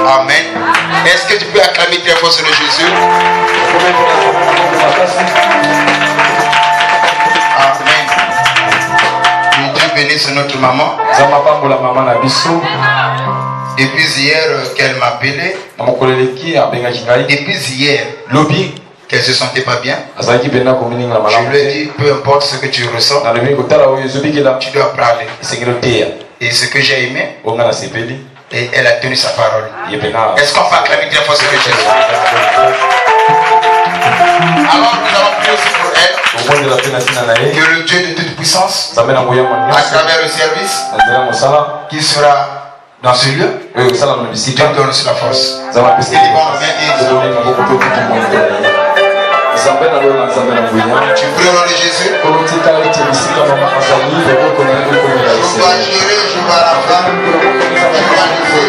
Amen. Est-ce que tu peux acclamer très fort sur le Jésus? Amen. Que Dieu bénisse notre maman. Depuis hier qu'elle m'appelait. Depuis hier qu'elle se sentait pas bien. Je lui ai dit, peu importe ce que tu ressens, tu dois parler. Et ce que j'ai aimé, et elle a tenu sa parole. Est-ce qu'on peut acclamer très fort ce que Jésus? Alors nous allons prier aussi pour elle. Que le Dieu de toute puissance, à travers le service qui sera dans ce lieu, Dieu donne la force. Et les bons bien tu pries au nom de Jésus. Je dois gérer, je dois la femme, je dois livrer.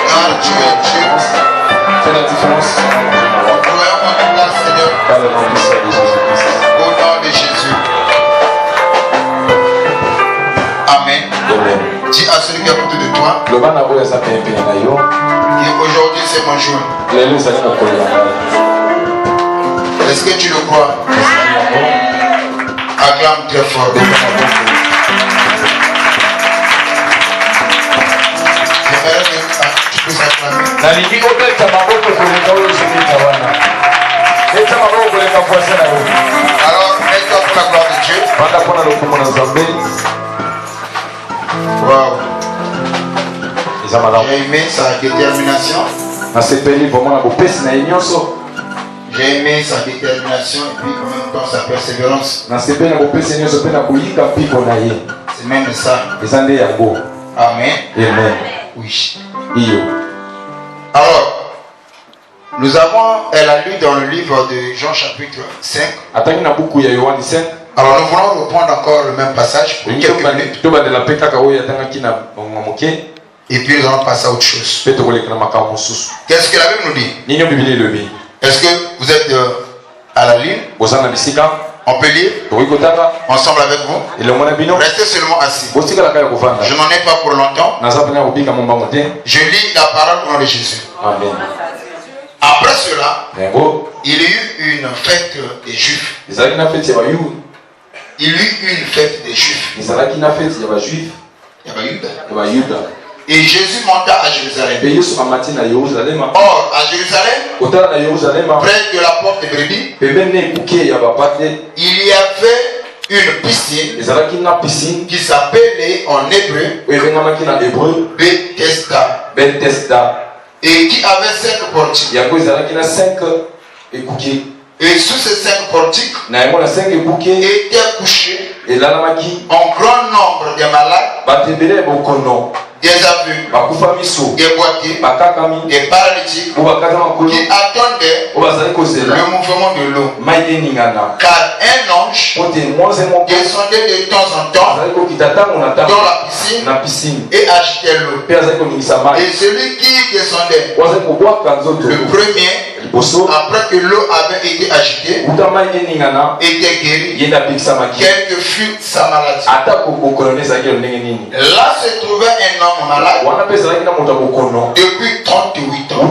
Car tu es Dieu. Fais la différence. Par le nom de Jésus. Au nom de Jésus. Amen. Dis à celui qui est à côté de toi qu'aujourd'hui c'est mon jour. Est-ce que tu le crois? Acclame très fort. Tu peux s'acclamer. Alors, mets-toi pour la gloire de Dieu. Wow. J'ai aimé sa détermination. J'ai aimé sa détermination et puis en même temps sa persévérance. C'est même ça. Amen. Amen. Oui. Alors, elle a lu dans le livre de Jean chapitre 5. Alors nous voulons reprendre encore le même passage pour quelques minutes. Et puis nous allons passer à autre chose. Qu'est-ce que la Bible nous dit? Est-ce que vous êtes à la ligne? On peut lire ensemble avec vous. Restez seulement assis. Je n'en ai pas pour longtemps. Je lis la parole au nom de Jésus. Amen. Après cela, il y eut une fête des Juifs. Il y eut une fête des Juifs. Et Jésus monta à Jérusalem. Or, à Jérusalem, près de la porte de Brebis, il y avait une piscine qui s'appelait en hébreu Bethesda. Et qui avait 5 portiques. Et sous ces 5 portiques étaient couchés un grand nombre de malades, des aveugles, des boiteux, des paralytiques qui attendaient le mouvement de l'eau. Car un ange descendait de temps en temps dans la piscine et agitait l'eau. Et celui qui descendait, le premier, après que l'eau avait été agitée, était guéri, quelle que fût sa maladie. Là se trouvait un homme malade depuis 38 ans.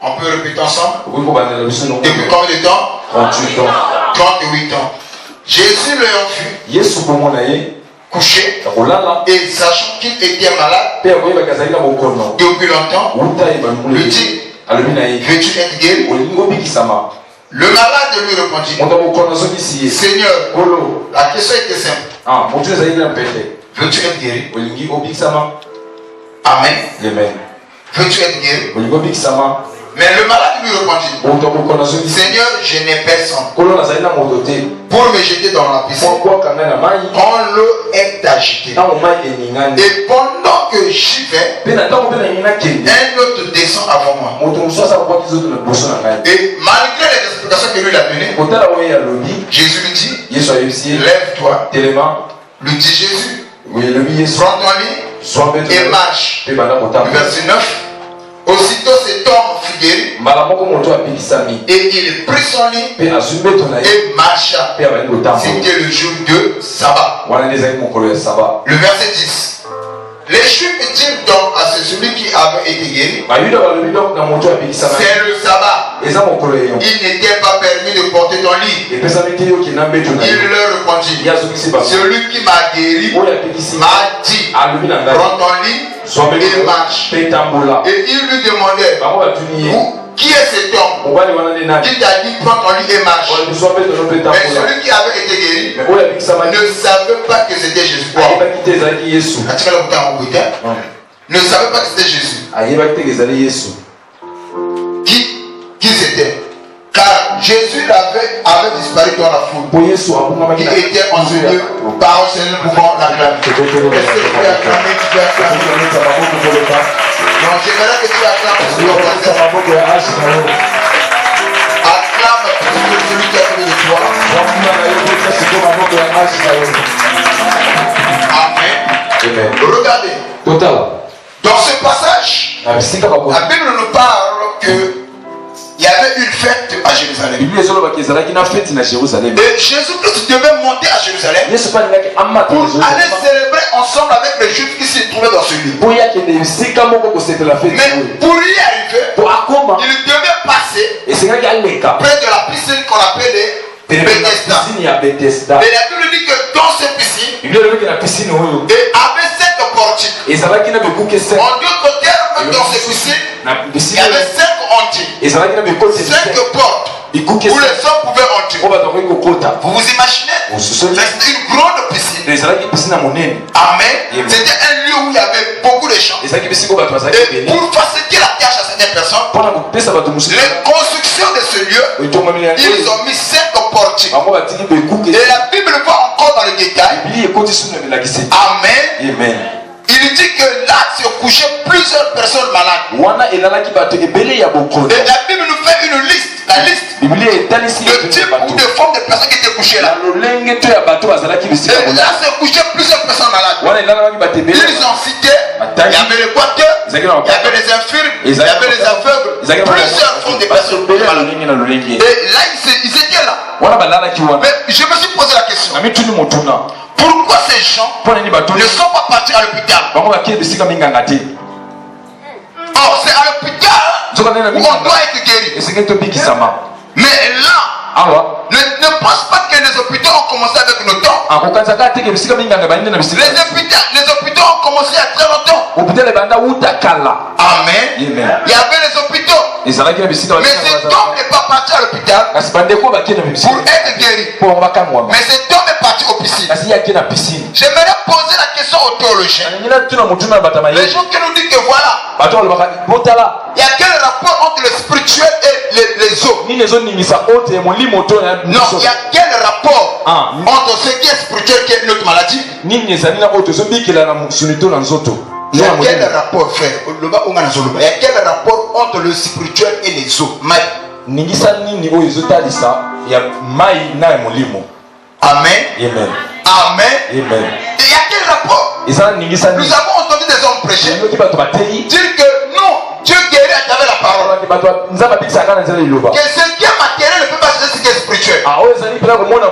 On peut répéter ensemble? Depuis combien de temps? 38 ans. Jésus l'ayant vu couché et sachant qu'il était malade depuis longtemps, lui dit, veux-tu être guéri? Le malade lui répondit, Seigneur, la question était simple. Veux-tu être guéri? Amen. Veux-tu être guéri? Mais le malade lui répondit, Seigneur, je n'ai personne pour me jeter dans la piscine quand l'eau est agitée. Et pendant que j'y vais, un autre descend avant moi. Et malgré les explications que lui a données, Jésus lui dit, lève-toi. Lui dit Jésus, prends ton lit et marche. Verset 9. Aussitôt cet homme fut guéri Et il prit son lit et marcha. C'était le jour de sabbat. Le verset 10. Les Juifs dirent donc à celui qui avait été guéri, c'est le sabbat. Il n'était pas permis de porter ton lit. Il leur répondit, celui qui m'a guéri m'a dit, prends ton lit et marche. Et il lui demandait, qui est cet homme qui t'a dit prends ton lit et marche? Mais celui qui avait été guéri ne savait pas que c'était Jésus. Ne savait pas que c'était Jésus. Qui c'était? Car Jésus avait disparu dans la foule. Il était enseignant par un seul pouvant l'acclamer. Est-ce que tu peux acclamer? Tu peux acclamer? Non, j'aimerais que tu acclames sur le voisin. Acclame celui qui a fait de toi. Amen. Regardez. Dans ce passage, la Bible nous parle que il y avait une fête à Jérusalem. Et Jésus-Christ devait monter à Jérusalem pour aller célébrer ensemble avec les Juifs qui se trouvaient dans ce lieu. Mais pour y arriver, il devait passer près de la piscine qu'on appelait Bethesda. Et la Bible dit que dans cette piscine, il y avait 7 portiques. En d'autres termes, dans cette piscine, il y avait 5 entrées, 5 portes où les hommes pouvaient entrer. Vous vous imaginez? C'était une grande piscine. Amen. C'était un lieu où il y avait beaucoup de gens. Et pour faciliter la tâche à certaines personnes, les constructions de ce lieu, ils ont mis 5 portiques. Et la Bible va encore dans le détail. Amen. Il dit que là se couchaient plusieurs personnes malades. Et la Bible nous fait une liste. La liste de type ou de forme de personnes qui étaient couchées là. Et là se couchaient plusieurs personnes malades. Ils ont cité, il y avait les boiteux, il y avait les infirmes, il y avait les aveugles, plusieurs formes de personnes malades. Et là ils étaient là. Mais je me suis posé la question. Pourquoi ces gens ne sont pas partis à l'hôpital? Or, c'est à l'hôpital où on doit être guéri. Mais là, ne pense pas que les hôpitaux ont commencé avec le temps. Les hôpitaux ont commencé il y a très longtemps. Amen. Il y avait les hôpitaux. Mais cet homme n'est pas parti à l'hôpital pour être guéri. Mais cet homme est parti aux piscines. J'aimerais poser la question aux théologiens. Les gens qui nous disent que voilà, il y a quel rapport entre le spirituel et les eaux? Non, il y a quel rapport entre ce qui est spirituel et qui est notre maladie? Il y a quel rapport, frère? Il y a quel rapport entre le spirituel et les eaux? Amen. Amen. Amen. Il y a quel rapport? Nous avons entendu des hommes prêcher dire que non, Dieu guérit à travers la parole. Que ce qui est matériel ne peut pas changer ce qui est spirituel. Tous on a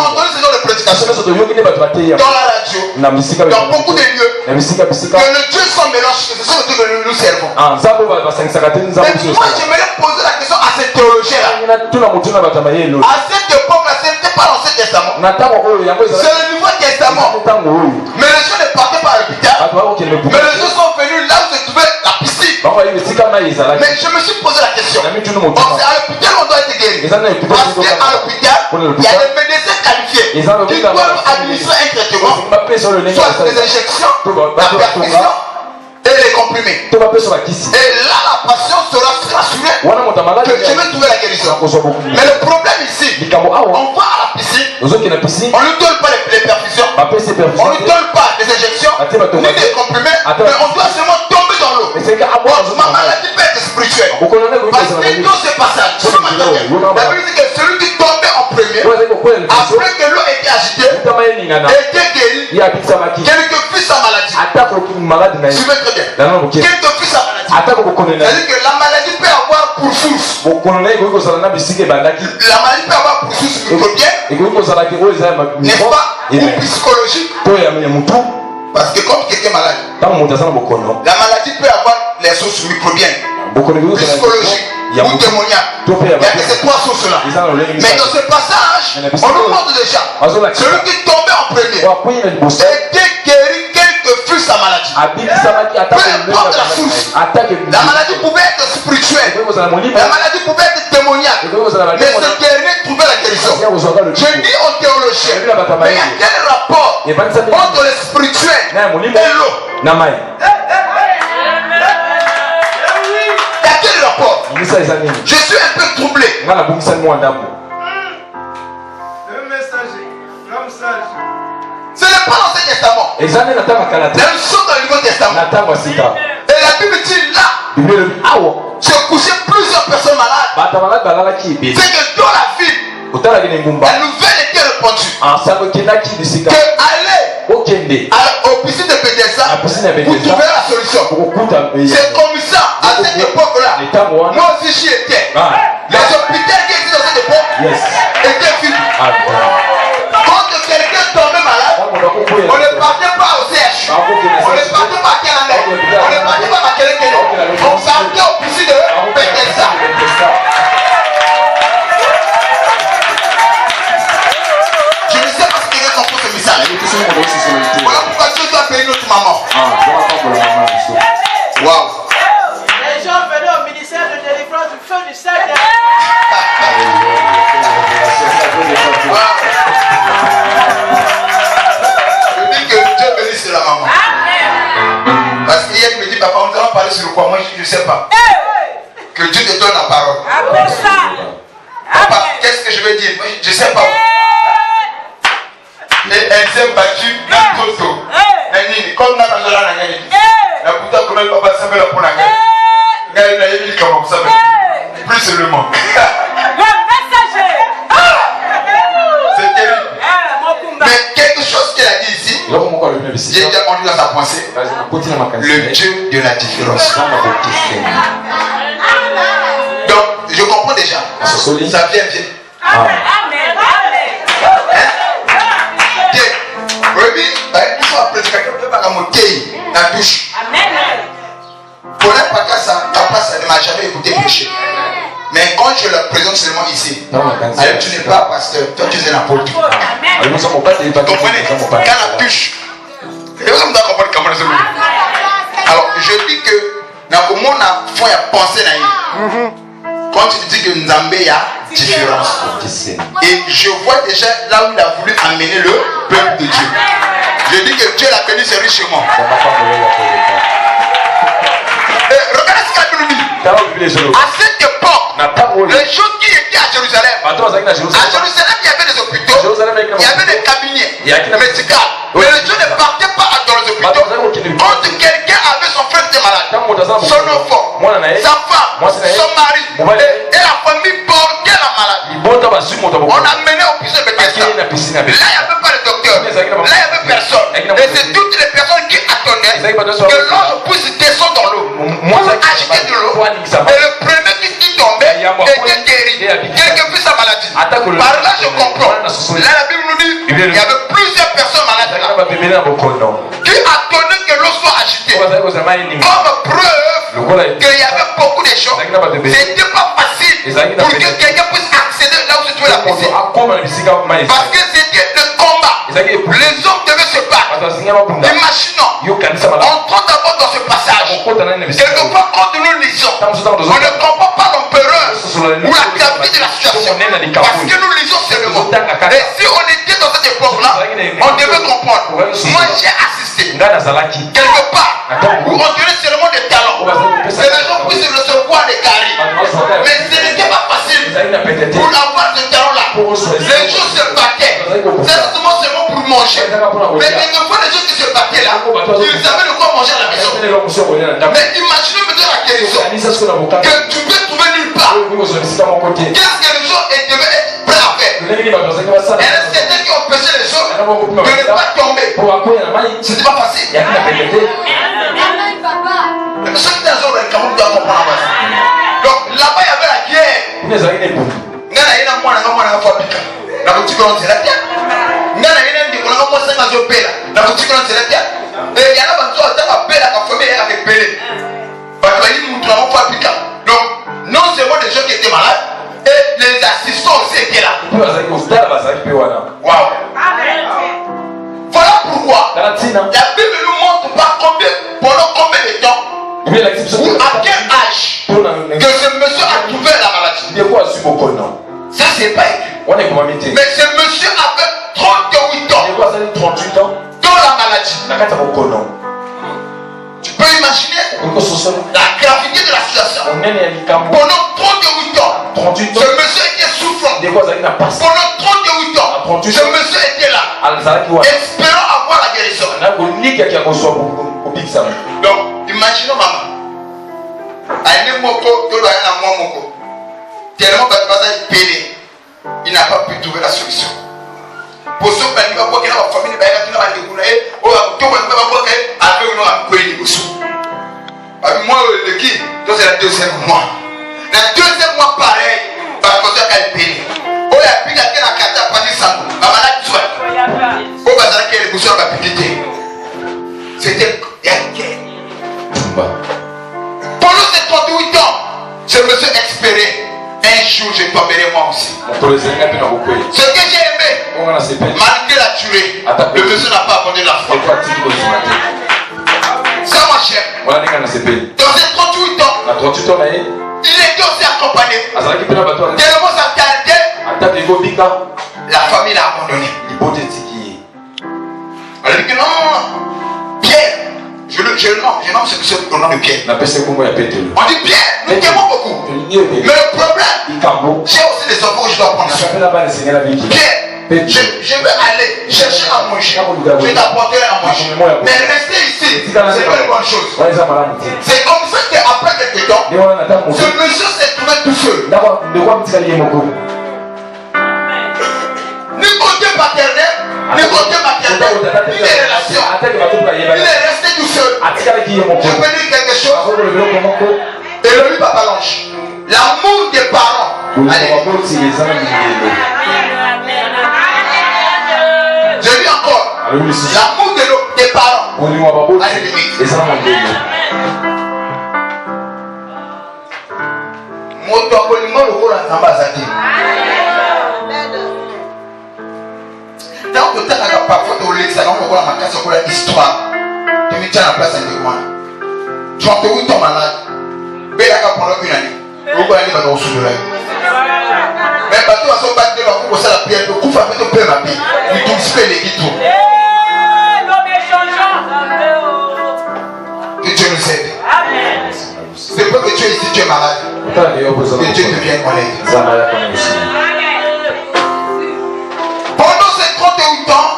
entendu ce genre de prédication dans la radio, dans beaucoup de lieux, que le Dieu sans mélange, que ce sont les trucs que nous servons. Mais moi j'aimerais poser la question à ces théologiens-là. À cette époque-là, ce n'était pas l'Ancien Testament, c'est le Nouveau Testament. Mais les gens ne partaient pas à l'hôpital, mais les gens sont venus là où se trouvait la piscine. Mais je me suis posé la question. Donc c'est à l'hôpital qu'on doit être guéri. Parce qu'à l'hôpital, il y a des médecins qualifiés qui doivent administrer un traitement, soit des injections, la perfusion et les comprimés. Et là, la patiente sera rassurée que je vais trouver la guérison. Mais le problème ici, on va à la piscine, on ne lui donne pas les perfusions, on ne lui donne pas les injections, ni des comprimés, mais on doit seulement tomber dans l'eau. Ma maladie peut être spirituelle. Parce que dans ce passage, la Bible dit que celui qui tombait en premier, après que l'eau était agitée, était guéri, quel que fût sa maladie. Suivez très bien. Quel que fût sa maladie. C'est-à-dire que la maladie peut pour source. La maladie peut avoir pour source microbienne, n'est-ce pas, ou psychologique. Parce que quand quelqu'un est malade, la maladie peut avoir les sources microbiennes, psychologiques ou démoniaques. Il y a que ces trois sources-là. Mais dans ce passage, on nous montre déjà celui qui tombait en premier était guéri, quelle que fût sa maladie. Peu importe la source. La maladie pouvait être spirituelle, la maladie pouvait être démoniaque, mais ce dernier trouvait la guérison. Je dis aux théologiens, mais il y a quel rapport entre le spirituel et l'eau? Il y a quel rapport? Je suis un peu troublé. Ce n'est pas l'Ancien Testament. Elles sont dans le Nouveau Testament. Et la Bible dit là, j'ai couché plusieurs personnes malades. C'est que dans la ville, la nouvelle était répandue. Que aller au piscine de Bethesda, vous trouverez la solution. C'est comme ça, à cette époque-là, moi aussi j'y étais. Les hôpitaux qui étaient dans cette époque étaient vides. Quand quelqu'un tombait malade, on ne partait pas au CH, on ne partait pas à Canada, on ne partait pas à Kelekele, on partait au piscine de Bethesda. Je ne sais pas si quelqu'un comprend ce message. Voilà pourquoi Dieu doit payer notre maman. Waouh. Les gens venaient au ministère de délivrance du feu du Seigneur. Je dis que Dieu bénisse la maman. Parce qu'hier il me dit, papa, on va parler sur le quoi? Moi je ne sais pas. Que Dieu te donne la parole. Papa, qu'est-ce que je vais dire? Je ne sais pas. Et elle s'est battue dans le toto. Comme on a dans la nagani. La putain comme elle papa s'appelle la pour la nagani. Elle n'a pas dit comment ça veut. Plus seulement. C'est terrible. Mais quelque chose qu'elle a dit ici, j'ai déjà entendu dans sa pensée. Le Dieu de la différence. Donc, je comprends déjà. Ça vient bien. Papa, ça ne m'a jamais écouté prêcher. Mais quand je le présente seulement ici, alors tu n'es pas pasteur, toi tu es un apôtre. Comprenez? Quand la touche, alors je dis que dans le monde, il faut penser. Quand tu dis que Nzambé a différence, et je vois déjà là où il a voulu amener le peuple de Dieu. Je dis que Dieu l'a béni, c'est richement. Regardez ce qu'il nous dit. À cette époque, les gens qui étaient à Jérusalem, il y avait des hôpitaux, il y avait des cabinets médicaux. Mais les gens ne partaient pas dans les hôpitaux. Quand quelqu'un avait son frère qui était malade, son enfant, sa femme, son mari, et la famille portait la maladie, on a mené au piscine de Bethesda. Là, il n'y avait pas de docteur. Là, il n'y avait personne. Et c'est toutes les personnes qui attendaient que l'ange puisse descendre dans l'eau pour agiter de l'eau. Et le premier qui tombait était guéri. Quelle que fût sa maladie. Par là, je comprends. Là, la Bible nous dit qu'il y avait plusieurs personnes malades là qui attendaient que l'eau soit agitée. Comme preuve qu'il y avait beaucoup de gens. C'était pas facile pour que quelqu'un puisse accéder là où se trouvait la piscine. Parce que c'était le combat. Les hommes devaient se battre. Imaginons, entrons d'abord dans ce passage. Quelquefois, quand nous lisons, on ne comprend pas l'empereur ou la gravité de la situation. Parce que nous lisons seulement. Et si on était dans cette époque-là, on devait comprendre. Moi, j'ai assisté quelque part où on donnait seulement des talents. Et les gens puissent recevoir des caries. Mais ce n'était pas facile pour avoir ce talent-là. Les gens se battaient. Certainement seulement pour manger. Mais quelquefois, les gens qui se battaient là, ils savaient de quoi manger à la maison. Mais imaginez maintenant la guérison que tu peux trouver nulle part. Qu'est-ce que les gens devaient être prêts à faire? Et c'était qui empêchait les gens de ne pas tomber. C'était pas facile. Donc là-bas, il y avait ngana yena mwana nga fabika na kutika nzela tia ngana yena ndiko nga mwa sanga zopela na kutika nzela tia yana bantu ataka pela ka famille ya repele parce que il montre en fabika donc non seulement des gens qui étaient malades et les assistants aussi étaient là. Wow. Voilà pourquoi la Bible nous montre pas pendant combien de temps ou à quel âge que ce monsieur a trouvé la maladie. Ça c'est pas écrit. Mais ce monsieur avait 38 ans dans la maladie. Tu peux imaginer la gravité de la situation. Pendant 38 ans, ce monsieur était souffrant. Pendant 38 ans, ce monsieur était là, espérant avoir la guérison. Donc, imaginons maman. Tellement il n'a pas pu trouver la solution. Pour ceux qui ont famille, moi, le qui, c'est la deuxième mois. La deuxième mois, pareil, parce que c'est un pays. Oh, il y a plus de la carte à passer ça. Ma malade soit. Oh, parce que les boussons va piquer. C'était. Pendant ces 38 ans, je me suis espéré. Un jour, je tomberai moi aussi. Ce que j'ai aimé, malgré la tuerie, le monsieur n'a pas abandonné la foi. Ça, moi, cher. Dans ces 38 ans, il était aussi accompagné. Tellement ça tardait, la famille l'a abandonné. Elle a dit que non, Pierre, je nomme ce monsieur au nom de Pierre. On dit Pierre, nous t'aimons beaucoup. Mais le problème, j'ai aussi des enfants que je dois prendre soin. Pierre, je vais aller chercher à manger. Je t'apporterai à manger. Mais rester ici, c'est pas une bonne chose. C'est comme ça qu'après quelques temps, ce monsieur s'est trouvé tout seul. Ni côté paternel, ni côté maternel, ni les relations. Il est resté tout seul. Je peux dire quelque chose. Et le lui, Papa Lange, l'amour des parents. Allez. Je dis encore, l'amour des parents. Allez, tant que tu as parfois de l'examen, on va marquer sur la histoire. Tu me tiens à la place de moi. 38 ans malade. Mais là, pendant une année, on va aller dans le sous de la vie. Mais pas tout à son battre, on va commencer la prière. Le coup, il faut faire ma vie. Il tombe se fait les guitons. Que Dieu nous aide. C'est pas que tu es ici, tu es malade. Que Dieu te vienne en aide. Pendant ces 38 ans,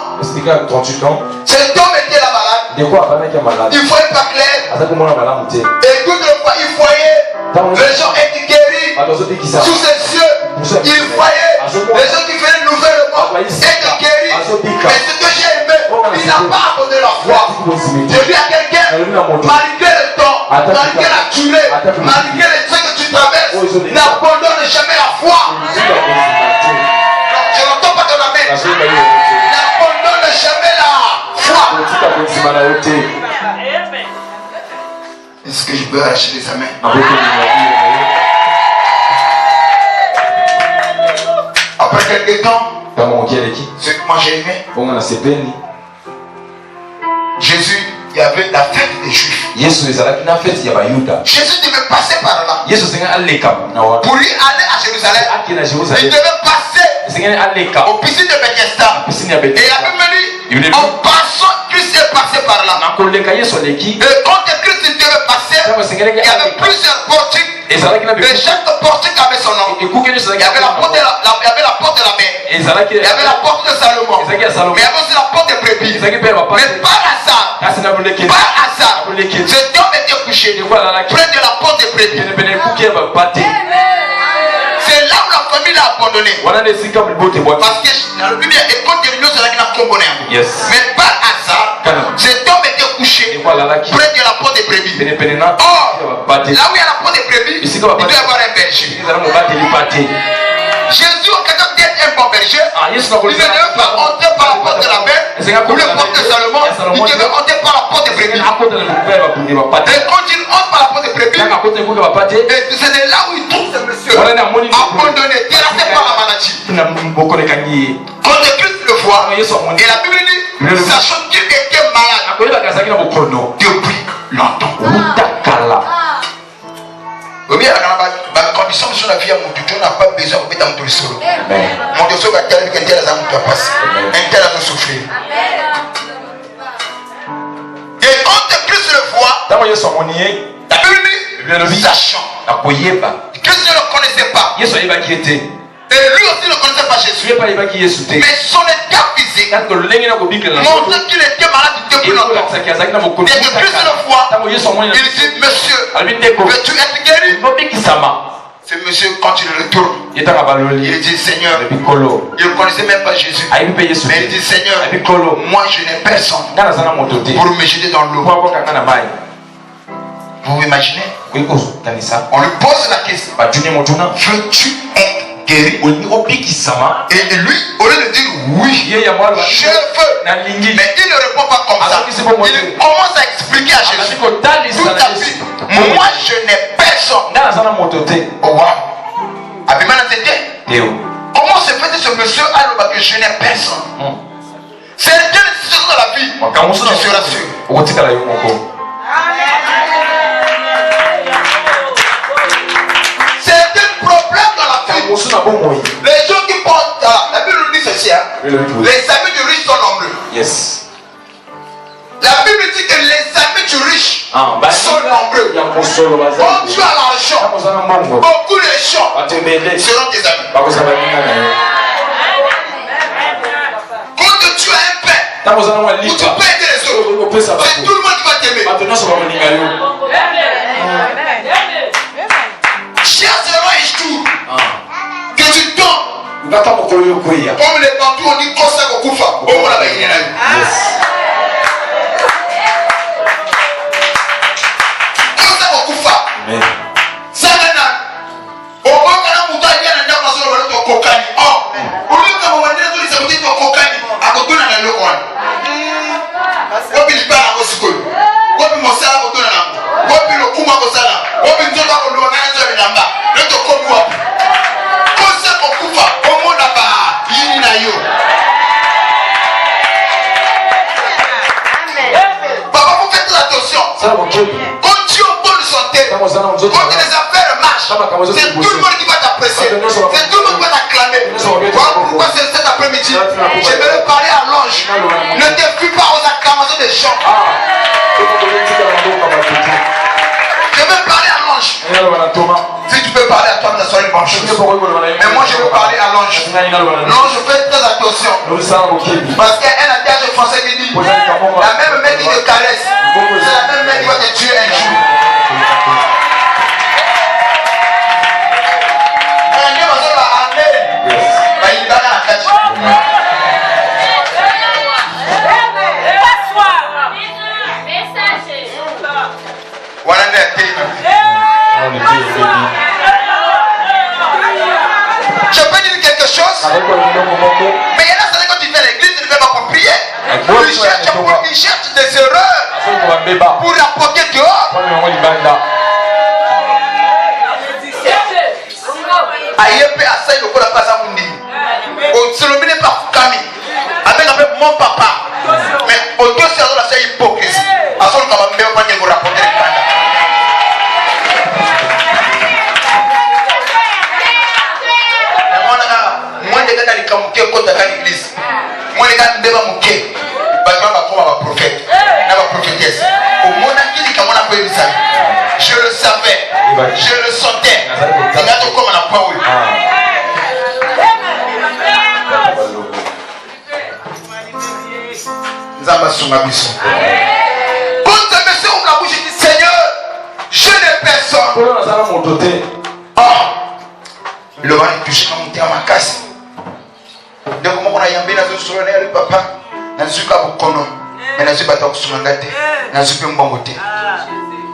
cet homme était la malade. Il ne voyait pas clair. Et toutes les fois, il voyait les gens étaient guéris sous ses yeux. Il voyait les gens qui faisaient le nouvel monde étaient guéris. Mais ce que j'ai aimé, il n'a pas abandonné la foi. Je dis à quelqu'un, malgré le temps, malgré la tuerie, malgré les trucs que tu traverses, n'abandonne jamais la foi. Je n'entends pas ton amen. N'abandonne jamais la foi. Est-ce que je peux arracher les amens? Après quelques temps, ce que moi j'ai aimé, Jésus, il y avait la fête des Juifs. Jésus devait passer par là. Pour lui aller à Jérusalem, il devait passer au piscine de Bethesda. Et il avait dit, en passant, Christ est passé par là. Et quand Christ devait passer, il y avait plusieurs portiques. Et chaque portique avait son nom. Il y avait la porte de la mer. Il y avait la porte de Salomon. Mais il y avait aussi la porte de Brebis. Mais par hasard, cet homme était couché près de la porte de Brebis. C'est là où la famille l'a abandonné. Parce que dans le Bible, il y a des réunions, c'est là qu'il a combiné. Mais par hasard, cet homme était couché près de la porte des brebis. Or, là où il y a la porte des brebis, il doit y avoir un berger. Jésus, en quelqu'un d'être un bon berger, il ne devait pas entrer par la porte de la bête ou le porte de Salomon, il devait entrer par la porte des brebis. Et quand il entre par la porte des brebis, c'est de là où il trouve ce monsieur abandonné, terrassé par la maladie. Quand le Christ le voit, et la Bible dit, sachant qu'il était malade depuis longtemps. La condition de la vie à mon Dieu, n'a pas besoin de mettre dans le sol. Mon Dieu, c'est qu'un tel a passé, un tel a souffert. Et quand Christ le voit, la Bible dit, sachant, Christ ne le connaissait pas. Et lui aussi ne connaissait pas Jésus. Mais son état physique montrait qu'il était malade depuis longtemps. Et que Christ le voit, il dit, monsieur, veux-tu être guéri? Ce monsieur, quand il retourne, il dit, Seigneur, il ne connaissait même pas Jésus. Mais il dit, Seigneur, moi je n'ai personne pour me jeter dans l'eau. Vous vous imaginez? On lui pose la question, veux-tu être guéri? Et lui, au lieu de dire oui, je veux, mais il ne répond pas comme ça. Il commence à expliquer à Jésus tout à fait, moi je n'ai personne. Oh wow. Comment se fait que ce monsieur a le que je n'ai personne? C'est quelle situation dans la vie tu seras sûr. C'est un problème dans la vie. Les gens qui portent, la Bible nous dit ceci, les amis du riche sont nombreux. Yes. La Bible dit que les amis du riche sont nombreux. Quand tu as l'argent, beaucoup de gens seront tes amis. Quand tu as un pain, où tu peux aider les autres, c'est tout le monde qui va t'aimer. Cherche seulement un jour que tu tombes. Comme les partout on dit Kosa Kokufa. On l'a gagné. Kosa Kokufa. Sanana. On va quand on doit dire à la maison de Kokani. Oh, au lieu que vous voyez tous les amis de Kokani, à côté de la Lokon. Wapi ni bana ko sikolo. Wapi mosala ko tona na. Wapi lo kuma ko sala. Wapi nzoka ko lo ngana zo namba. Leto ko wapi. Kosa Kokufa. Omona ba yini na yo. Papa, vous faites attention. Quand tu es en bonne santé, quand les affaires marchent, c'est tout le monde qui va t'apprécier. C'est tout le monde qui va t'acclamer. Voilà pourquoi c'est cet après-midi. J'aimerais parler à l'ange. Ne te fuis pas aux acclamations des gens. Je veux parler à l'ange. Si tu peux parler à toi, ça sera une bonne chose. Mais moi, je veux parler à l'ange. L'ange fait très attention. Parce qu'un adage français qui dit la même main qui te caresse, c'est la même main qui va te tuer un jour. Je peux dire quelque chose, mais il y en a quand tu fais l'église, tu ne fais pas pour prier. Il cherche des erreurs pour rapporter dehors. Ayepe asayi lokola pasa mundi. On se le met par Kami. Avec mon papa. Mais au deux c'est la c'est hypocrisie. À son quand même pas de vous rapporter le Kanda. Moi les gars qui kamuke kota ka l'église. Moi les gars ndeba muke. Ba mama comme un prophète. Na ba prophétesse. Au monde qui comme on a pris ça. Je le savais. Je le sentais. C'est là comme on a pas eu. Nzamba sunga biso. Quand ce monsieur ouvre la bouche et dit Seigneur, je n'ai personne. Le mari touche comme t'es à ma casse. Donc comment on a yambé dans le soleil le papa dans le sucre à Bokono.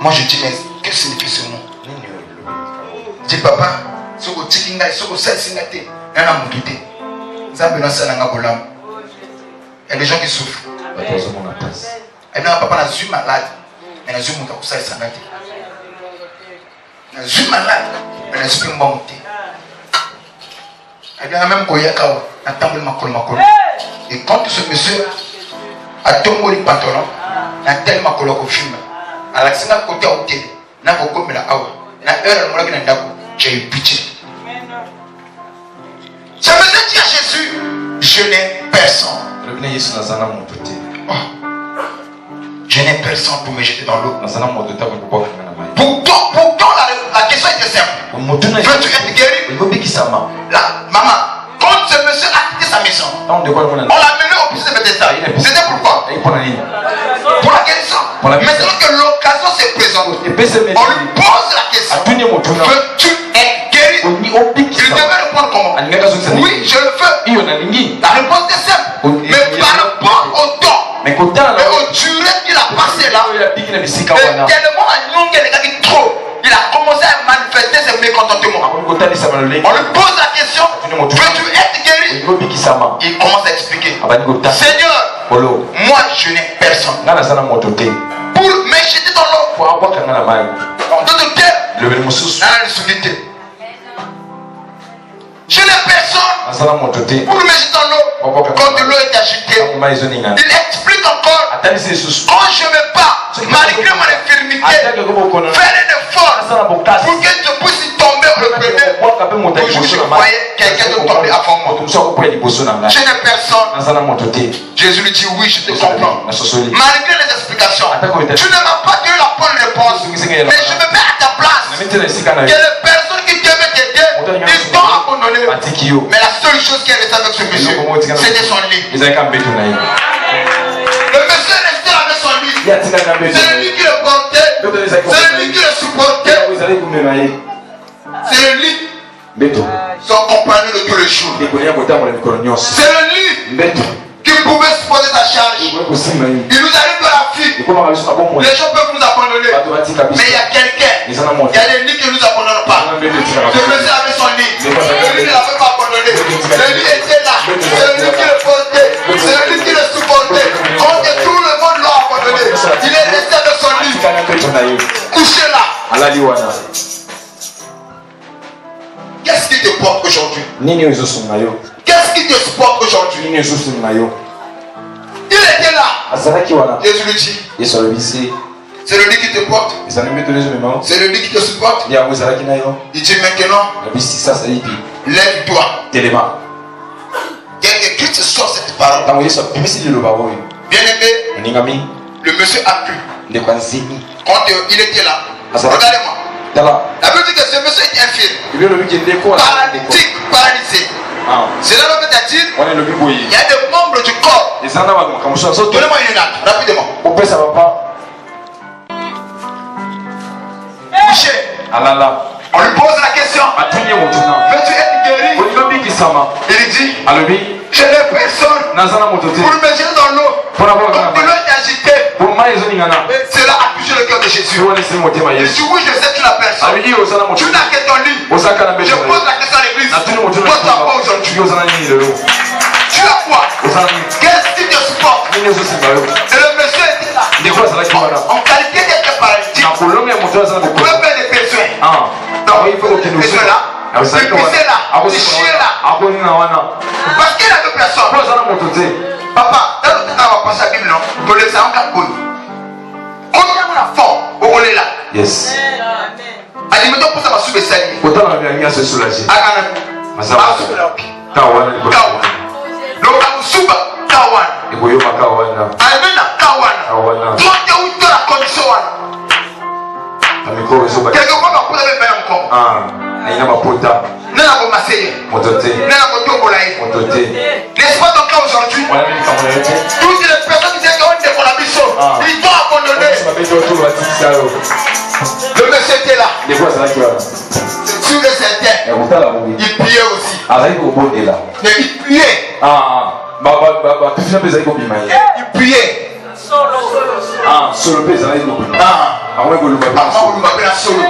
Moi je dis, mais que signifie ce mot? Dis papa, ce que tu dis, ce que c'est signaté. Il y a des gens qui souffrent. Et là, papa n'a su malade. Mais n'a su mon cas, ça est signaté. N'a su malade. Mais n'a su pas monter. Et bien, même quand il y a un temple de et quand ce monsieur a tombé les pantalons, il a tellement colloqué au film. À la scène à côté au télé, n'a pas comme la awa. N'a heure à mon j'ai eu pitié. Ça veut dire à Jésus, je n'ai personne. Oh. Je n'ai personne pour me jeter dans l'eau. Pourtant la question était simple. Veux-tu être guéri? Là, maman, quand ce monsieur a quitté sa maison, on l'a mené au puits de Bethesda. C'était pourquoi? Pour la guérison. Maintenant que l'occasion se présente, on lui pose la question. Veux-tu être guéri? Il devait répondre comment? Oui, je le veux. La réponse est simple. Mais par rapport au temps et aux durées qu'il a passé là, et tellement trop, il a commencé à manifester ses mécontentements. On lui pose la question, veux-tu être guéri? Il commence à expliquer, Seigneur, moi je n'ai personne pour me jeter dans l'eau. D'autres termes, je n'ai personne pour me jeter dans l'eau. Quand de l'eau est agitée, il explique encore, quand je me bats malgré mon infirmité, faire un effort pour que je puisse tomber au premier. Toujours je voyais quelqu'un de tomber avant moi. Je n'ai personne. Jésus lui dit, oui, je te comprends. Malgré les explications, tu ne m'as pas donné la bonne réponse, mais je me mets à ta place. Que les personnes qui devaient t'aider, ils t'ont abandonné. Mais la seule chose qui est restée avec ce monsieur, c'était son lit. Le monsieur est resté avec son lit. C'est lui qui le portait. C'est lui qui le supportait. C'est le lit. Son compagnon de tous les jours. C'est le lit qui pouvait supporter sa charge. Il nous arrive de la vie. Les gens peuvent nous abandonner. Mais il y a quelqu'un. Il y a des lits qui ne nous abandonnent pas. Le monsieur avait son lit. Le lit ne l'avait pas abandonné. Le lit était là. C'est le lit qui le portait. C'est le lit qui le supportait. Quand tout le monde l'a abandonné, il est resté avec son lit. Couché là. Qu'est-ce qui te porte aujourd'hui? Qu'est-ce qui te supporte aujourd'hui? Il était là. Jésus lui dit, c'est le lit qui te porte. C'est le lit qui te supporte. Il dit maintenant, lève-toi. Christ sort cette parole. Bien-aimé, le monsieur a pu. Quand il était là, regardez-moi. La Bible dit que ce monsieur est infirme, paralytique, paralysé. Cela veut dire il y a des membres du corps. Donnez-moi une note, rapidement. Couché. On lui pose la question. Veux-tu être guéri? Il dit, je n'ai personne pour me jeter dans l'eau. Comme de l'eau est agitée. Cela a touché le cœur de Jésus. Il dit, oui, je sais que tu n'as personne. Tu n'as que ton lit. Je pose la question à l'église. Toi, tu n'as pas aujourd'hui. Tu as quoi? Qu'est-ce qui te supporte? Et le monsieur était là. En qualité d'être paralytique, vous pouvez faire des besoins. Donc, il faut que nous soyons là. Il pissait là. Il chiait là. Parce qu'il avait personne. Papa, dans le temps, on va passer à la Bible, non? On peut laisser un capote. On a la forme. On est là. Yes. Allez, mettons pour ça, ma soupe est salie. Autant la vie à se soulager. Kawan. Donc, on soupe Kawan. Et vous avez Kawan. Almena Kawan. Toi, tu as eu la condition. Quelquefois, on peut aller faire encore. Il y a ma pota. N'est-ce pas ton cas aujourd'hui? Toutes les personnes qui disent qu'on est pour la mission, ils t'ont abandonné. Le monsieur était là. C'est sûr et certain. Il priait aussi. Mais il priait. Il priait. Ah, solo pesa na ino. Ah, awe ko luba. Ah, on luba pela solo.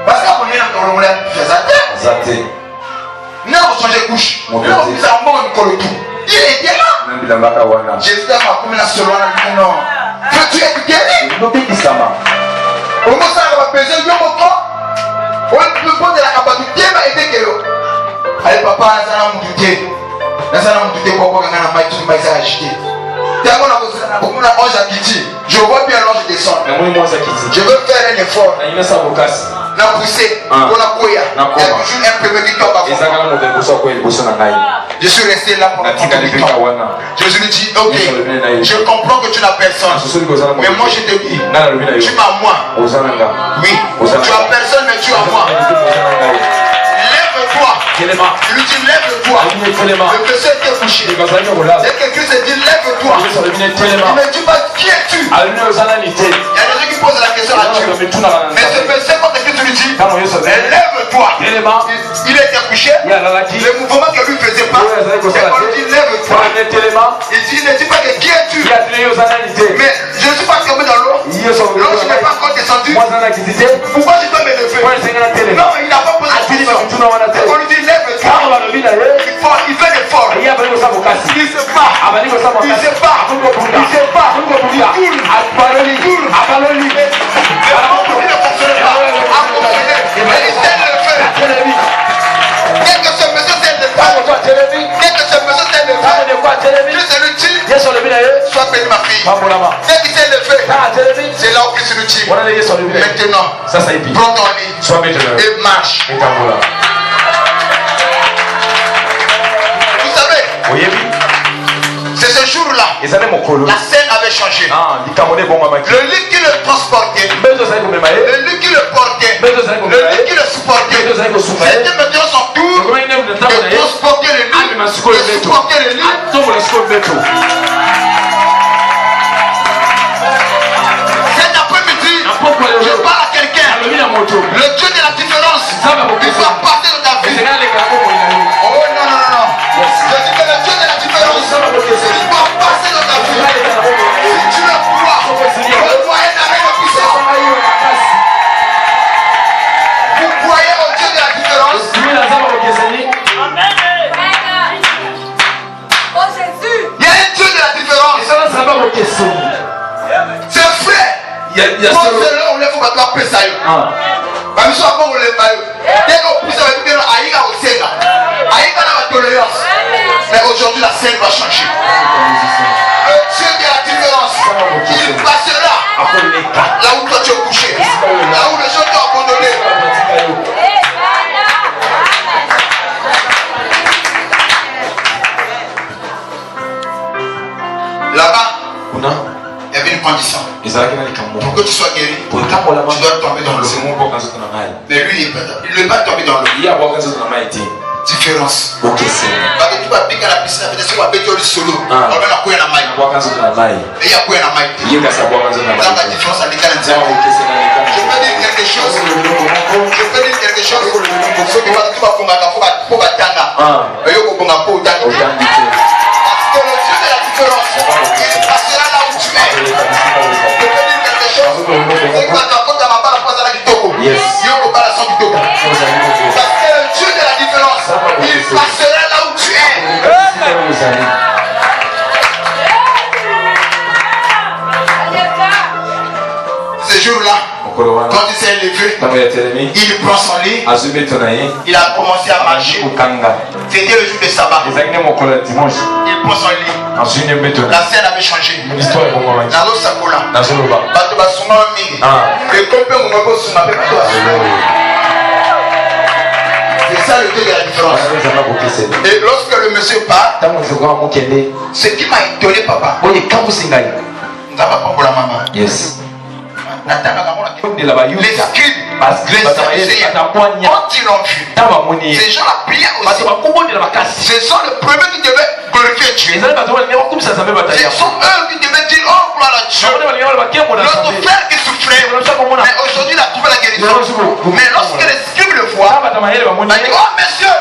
Parce qu'on est dans le monde de Zate. Non, on change couche. Non, on s'en va on colle tout. Il était là. Nambila mbaka wana. J'espère ma comme la solo là non. Veux-tu être guéri? No biki sama. On va ça va peser yo moko. On peut prendre la capacité va aider que yo. Allez papa, ça na mututé. Na ça na mututé kwa kwa ngana mai tu mai ça acheter. Tellement on a besoin na pour na ange akiti. Je vois bien l'ange descendre. Na moi mwanza kiti. Je veux faire un effort. Na ina sa bokasi. Na pousser. On a koya. Il y a toujours un premier qui tombe à fond. Ezaka na mobembo kwa eboso na ngai. Je suis resté là pour Na tika lipeka wana. Je me suis dit, ok, je comprends que tu n'as personne. Mais moi je te dis, tu m'as moi. Oui, tu as personne, mais tu as moi. Lève-toi. Il lui dit, lève-toi. Le monsieur était couché. Et que Christ dit, lève-toi. Il me dit pas, qui es-tu? Il y a des gens qui posent la question à Dieu. Mais ce monsieur, quand Christ lui dit, lève-toi. Il était couché. Le mouvement que lui faisait pas. Et on lui dit, lève-toi. Il ne dit pas que qui es-tu? Mais je ne suis pas tombé dans l'eau. L'eau, je n'ai pas encore descendu. Pourquoi je dois me lever? Non, il n'a pas posé la question. On lui dit, lève-toi. Il fait l'effort. Il se bat. Il se bat. Il se bat. Il coule. Dès que ce monsieur s'est levé, sois béni ma fille. Dès qu'il s'est levé, c'est là où Christ nous dit, maintenant, prends ton lit et marche. Vous savez, c'est ce jour-là, la scène avait changé. Le lit qui le transportait, le lit qui le portait, le lit qui le supportait, c'était maintenant son tour de transporter le lit, de supporter le lit. Cet après-midi, je parle à quelqu'un. Le Dieu de la différence, il va passer dans ta vie. Oh non. Je dis que le Dieu de la différence, il va passer dans ta vie. Si tu le crois, le moyen d'arrêt de puissance. Vous croyez au Dieu de la différence? Il y a un Dieu de la différence. C'est vrai. Quand c'est là, on lève au bateau après ça. Parce que on lève pas. Dès qu'on pousse avec nous, Aïga au Sénat. Aïga dans la tolérance. Mais aujourd'hui, la scène va changer. Le Dieu de la différence, il passera là où toi tu es couché, là où les gens t'ont abandonné. Là-bas, il y avait une condition. Pour que tu sois guéri, tu dois tomber dans l'eau. Mais lui, il ne va pas tomber dans l'eau. Différence. Parce que tu vas piquer à la piscine, peut-être qu'on va mettre le solo. On va mettre la couille à la maille. Et il y a couille à la maille. Dans la différence avec la différence. Je peux dire quelque chose. Ceux qui vont pour Batanga. Mais il faut pour Batanga. Parce que le Dieu de la différence, il passera là où tu es. Je peux dire quelque chose. C'est que quand tu as ma balle, tu as la kitoko. Il y a la son kitoko. Parce que le Dieu de la différence, il passera là où tu es. Ce jour-là, quand il s'est levé, il prend son lit, il a commencé à marcher. C'était le jour de sabbat. Il prend son lit. La scène avait changé. Nazo Sakola. Bato basuma mingi. Et comme on peut se m'appeler c'est ça le Dieu de la différence. Et lorsque le monsieur part, ce qui m'a étonné, papa, nous avons pas pour la maman. Yes. Les scribes, quand ils l'ont vu, ces gens la prière aussi. Ce sont les premiers qui devaient glorifier Dieu. Ce sont eux qui devaient dire oh gloire à Dieu. Notre frère qui souffrait, mais aujourd'hui il a trouvé la guérison. Mais lorsque les scribes le voient, ils disent oh monsieur,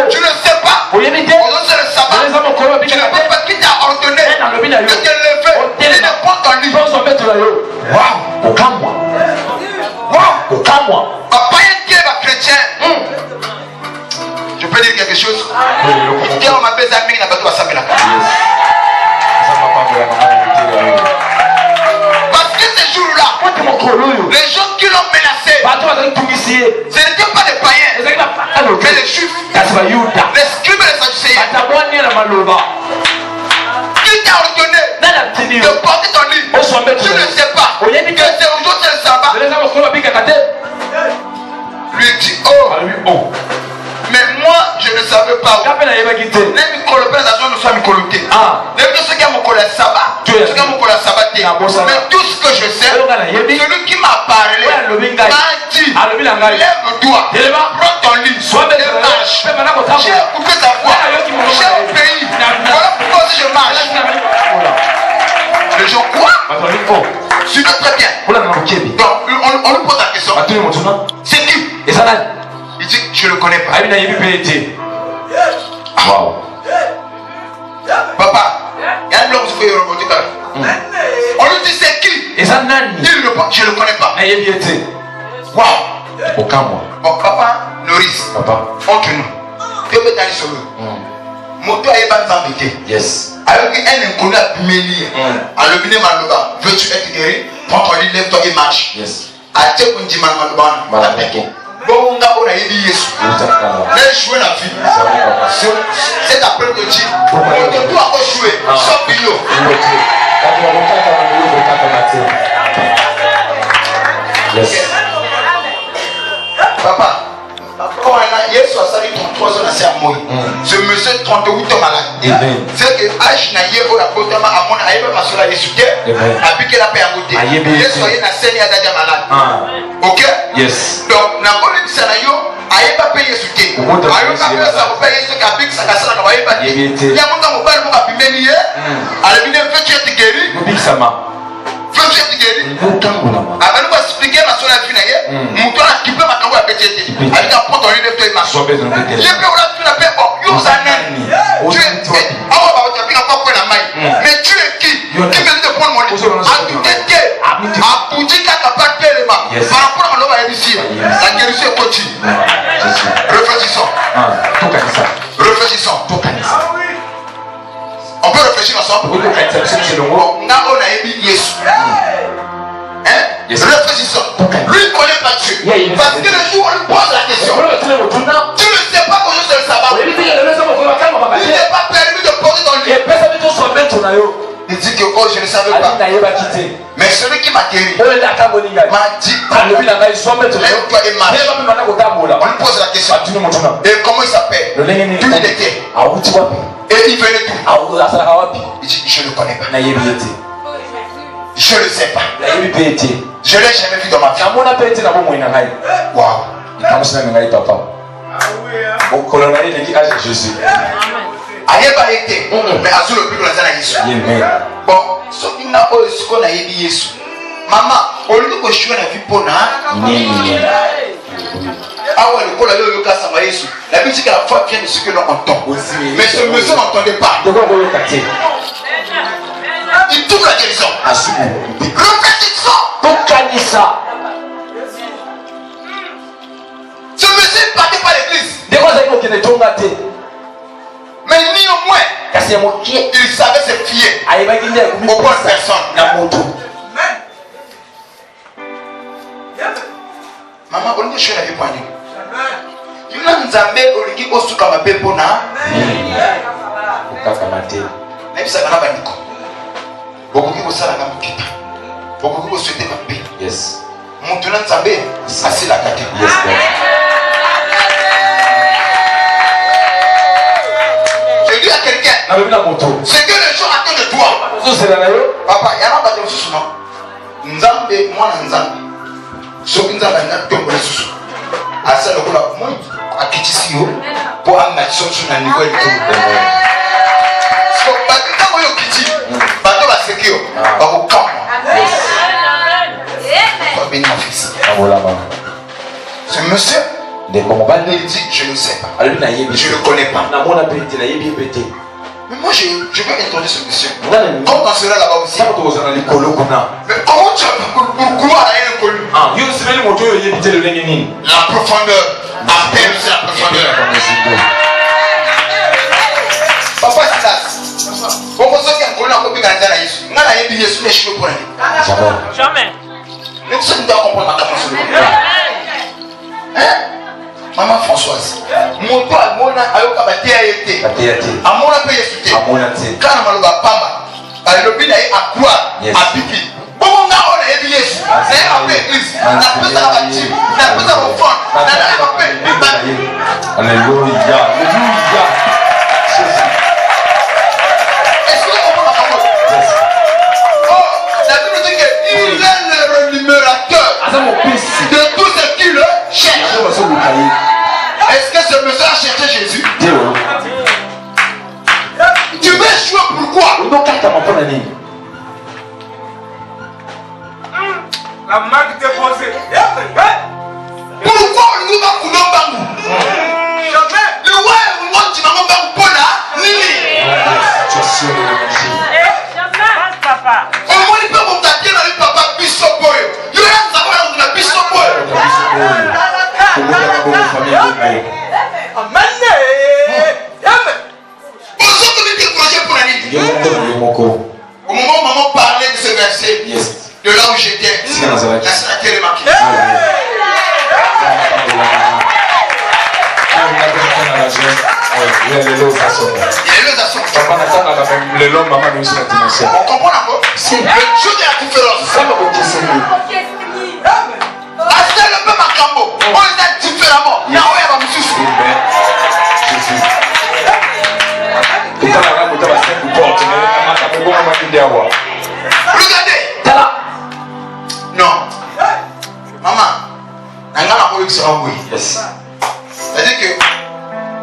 tu ne sais pas. Aujourd'hui c'est le sabbat. Tu ne peux pas qui t'a ordonné de te lever et de Papa est un chrétien. Je peux dire quelque chose? Qui a ma belle amie n'a pas tout à s'appeler la carte. Parce que ces jours-là, les gens qui l'ont menacé, ce n'étaient pas des païens, mais les juifs, les scribes et les sadducéens. Qui t'a ordonné de porter ton lit? Tu ne sais pas que c'est aujourd'hui le sabbat. Lui dit, oh, mais moi je ne savais pas. Mais tout ce que je sais, celui qui m'a parlé m'a dit, lève-toi, prends ton lit et marche. J'ai écouté ta voix, j'ai obéi. Voilà pourquoi je marche. Les gens quoi? Suivez très bien. Donc on lui pose la question. C'est qui? Il dit, je ne le connais pas. Wow. Papa, il y a un blanc qui fait on lui dit c'est qui? Il répond, je ne le connais pas. Wow. Bon, papa, Noris, entre nous. Tu peux t'aller sur eux. Moto a pas d'ambité. Yes. Avec un inconnu à Pimélie, à l'obéné Maloba, veux-tu être guéri? Prends ton lit, lève-toi et marche. Yes. À te kundi Maloba, bon, on a aidé Yesu. Les jouer la vie. C'est après que tu dis, on doit encore jouer. Sauf bio. Yes. Papa, quand Yesu a sali 33 ans à moi, ce monsieur 38 ans malade. C'est que âge n'a yé au rapport à mon aïe ma sola Yesu a piqué la paix à côté. Yesu a na scène à déjà malade. Ok? Yes. Donc, na bonne scénario, aïe pas payer Yesu té. Aïe pas payer ça pour payer Yesu qui a piqué sa casse là, aïe pas. Il y a mon gars mobile mon a pimélié. À la bine veut tu être guéri? Veut tu être guéri? Avant nous expliquer ma sola vie naïe. Mon tour a kippé ma kango à pété. Avec un pot dans l'île de toi et marche. J'ai pris on a fait la paix. Oh, you are tu es. Ah ouais, tu as bien encore la maille. Mais tu es qui? Qui vient de prendre mon lit? À tout été. À Boudika n'a pas de l'élément. Par rapport à l'homme à ici. La guérison est continue. Réfléchissons. Réfléchissons. On peut réfléchir ensemble. On a émis Yesu. Réfléchissons. Lui ne connaît pas Dieu. Parce que le jour où on lui pose la question, tu ne sais pas comment c'est le sabbat. Il n'est pas permis de poser dans le lit. Il dit que oh, je ne savais pas. Mais celui qui m'a guéri m'a dit lève-toi et marche. On lui pose la question. Et comment il s'appelle? D'où il était? Et il venait d'où? Il dit je ne le connais pas. Je ne le sais pas. Je ne l'ai jamais vu dans ma vie. Waouh. Jésus. Aïe pas été, mais Azul le plus de la zone à Yesu. Bon, ce qui n'a pas ce qu'on a aimé Yesu. Maman, on lui dit que je suis la vie pour na. Ah ouais, le col a eu le cas à Yesu. La musique à la fois vient de ce que l'on entend. Mais ce monsieur n'entendait pas. Il trouve la guérison. Repétissons. Ce monsieur ne partait pas à l'église. Mais néanmoins, il savait se fier aux bonnes personnes. Maman, on dit que je suis la vie pour nous. Il y a un Zambé qui est au Soukama Bepona. Même si ça n'a pas de coup. Beaucoup qui vont s'arrêter à Mokita. Beaucoup qui vont souhaiter la paix. Yes. Mon tournant Zambé, c'est la gâteau. Yes. Je dis à quelqu'un, c'est que les gens attendent de toi. Papa, il y a un bâtiment sous moi. Nzambe, moi Nzambe. Sauf que Nzambe n'a pas de sous. À ça, le coup là, moi, à Kitisio, pour un match sur un niveau de tout. Parce que quand on est Kiti, bateau va se dire, va au camp. Toi, béni mon fils. Ce monsieur, il dit, je ne sais pas. Je ne connais pas. Mais moi, je vais introduire ce monsieur. Quand on sera là-bas aussi. Mais comment tu vas pour couloir à un inconnu? La profondeur. Appelle aussi la profondeur. Papa Silas. Pourquoi ça qui a collé en copie dans la Jésus? On a étudié sur les cheveux pour aller. Jamais. Mais tu sais que tu dois comprendre ma capacité. Hein? Maman Françoise. Mon toit, mon ayoka baté a été. À mon appel est sauté. Quand on m'a le pamba, le bin a quoi? À pipi. Bon, on a étudié. C'est après l'église. On a plus à la bâtisse. On a plus à la fond. On a plus à la Alléluia. Alléluia. Est-ce que vous comprenez ma parole? Oh, la Bible dit qu'il est le rémunérateur de tout ce qui le cherche. Est-ce que ce monsieur a cherché Jésus? Tu veux jouer pourquoi? La marque déposée. Pourquoi nous va couler au bambou? Jamais. Le roi est mort, tu m'as pas pour là, Nini. Jamais. Papa. Au moins, il peut contacter le papa Bissoboy. Il y a un savoir dans la Bissoboy. Bonjour, comment tu es projet pour la nuit? Au moment où maman parlait de ce verset, de là où j'étais, la sénatrice remarquée. Il y a les losations. On comprend encore? Le Dieu de la différence. Assez le peu macambo. On est différemment. Il y a un peu regardez. Non. Maman, c'est-à-dire que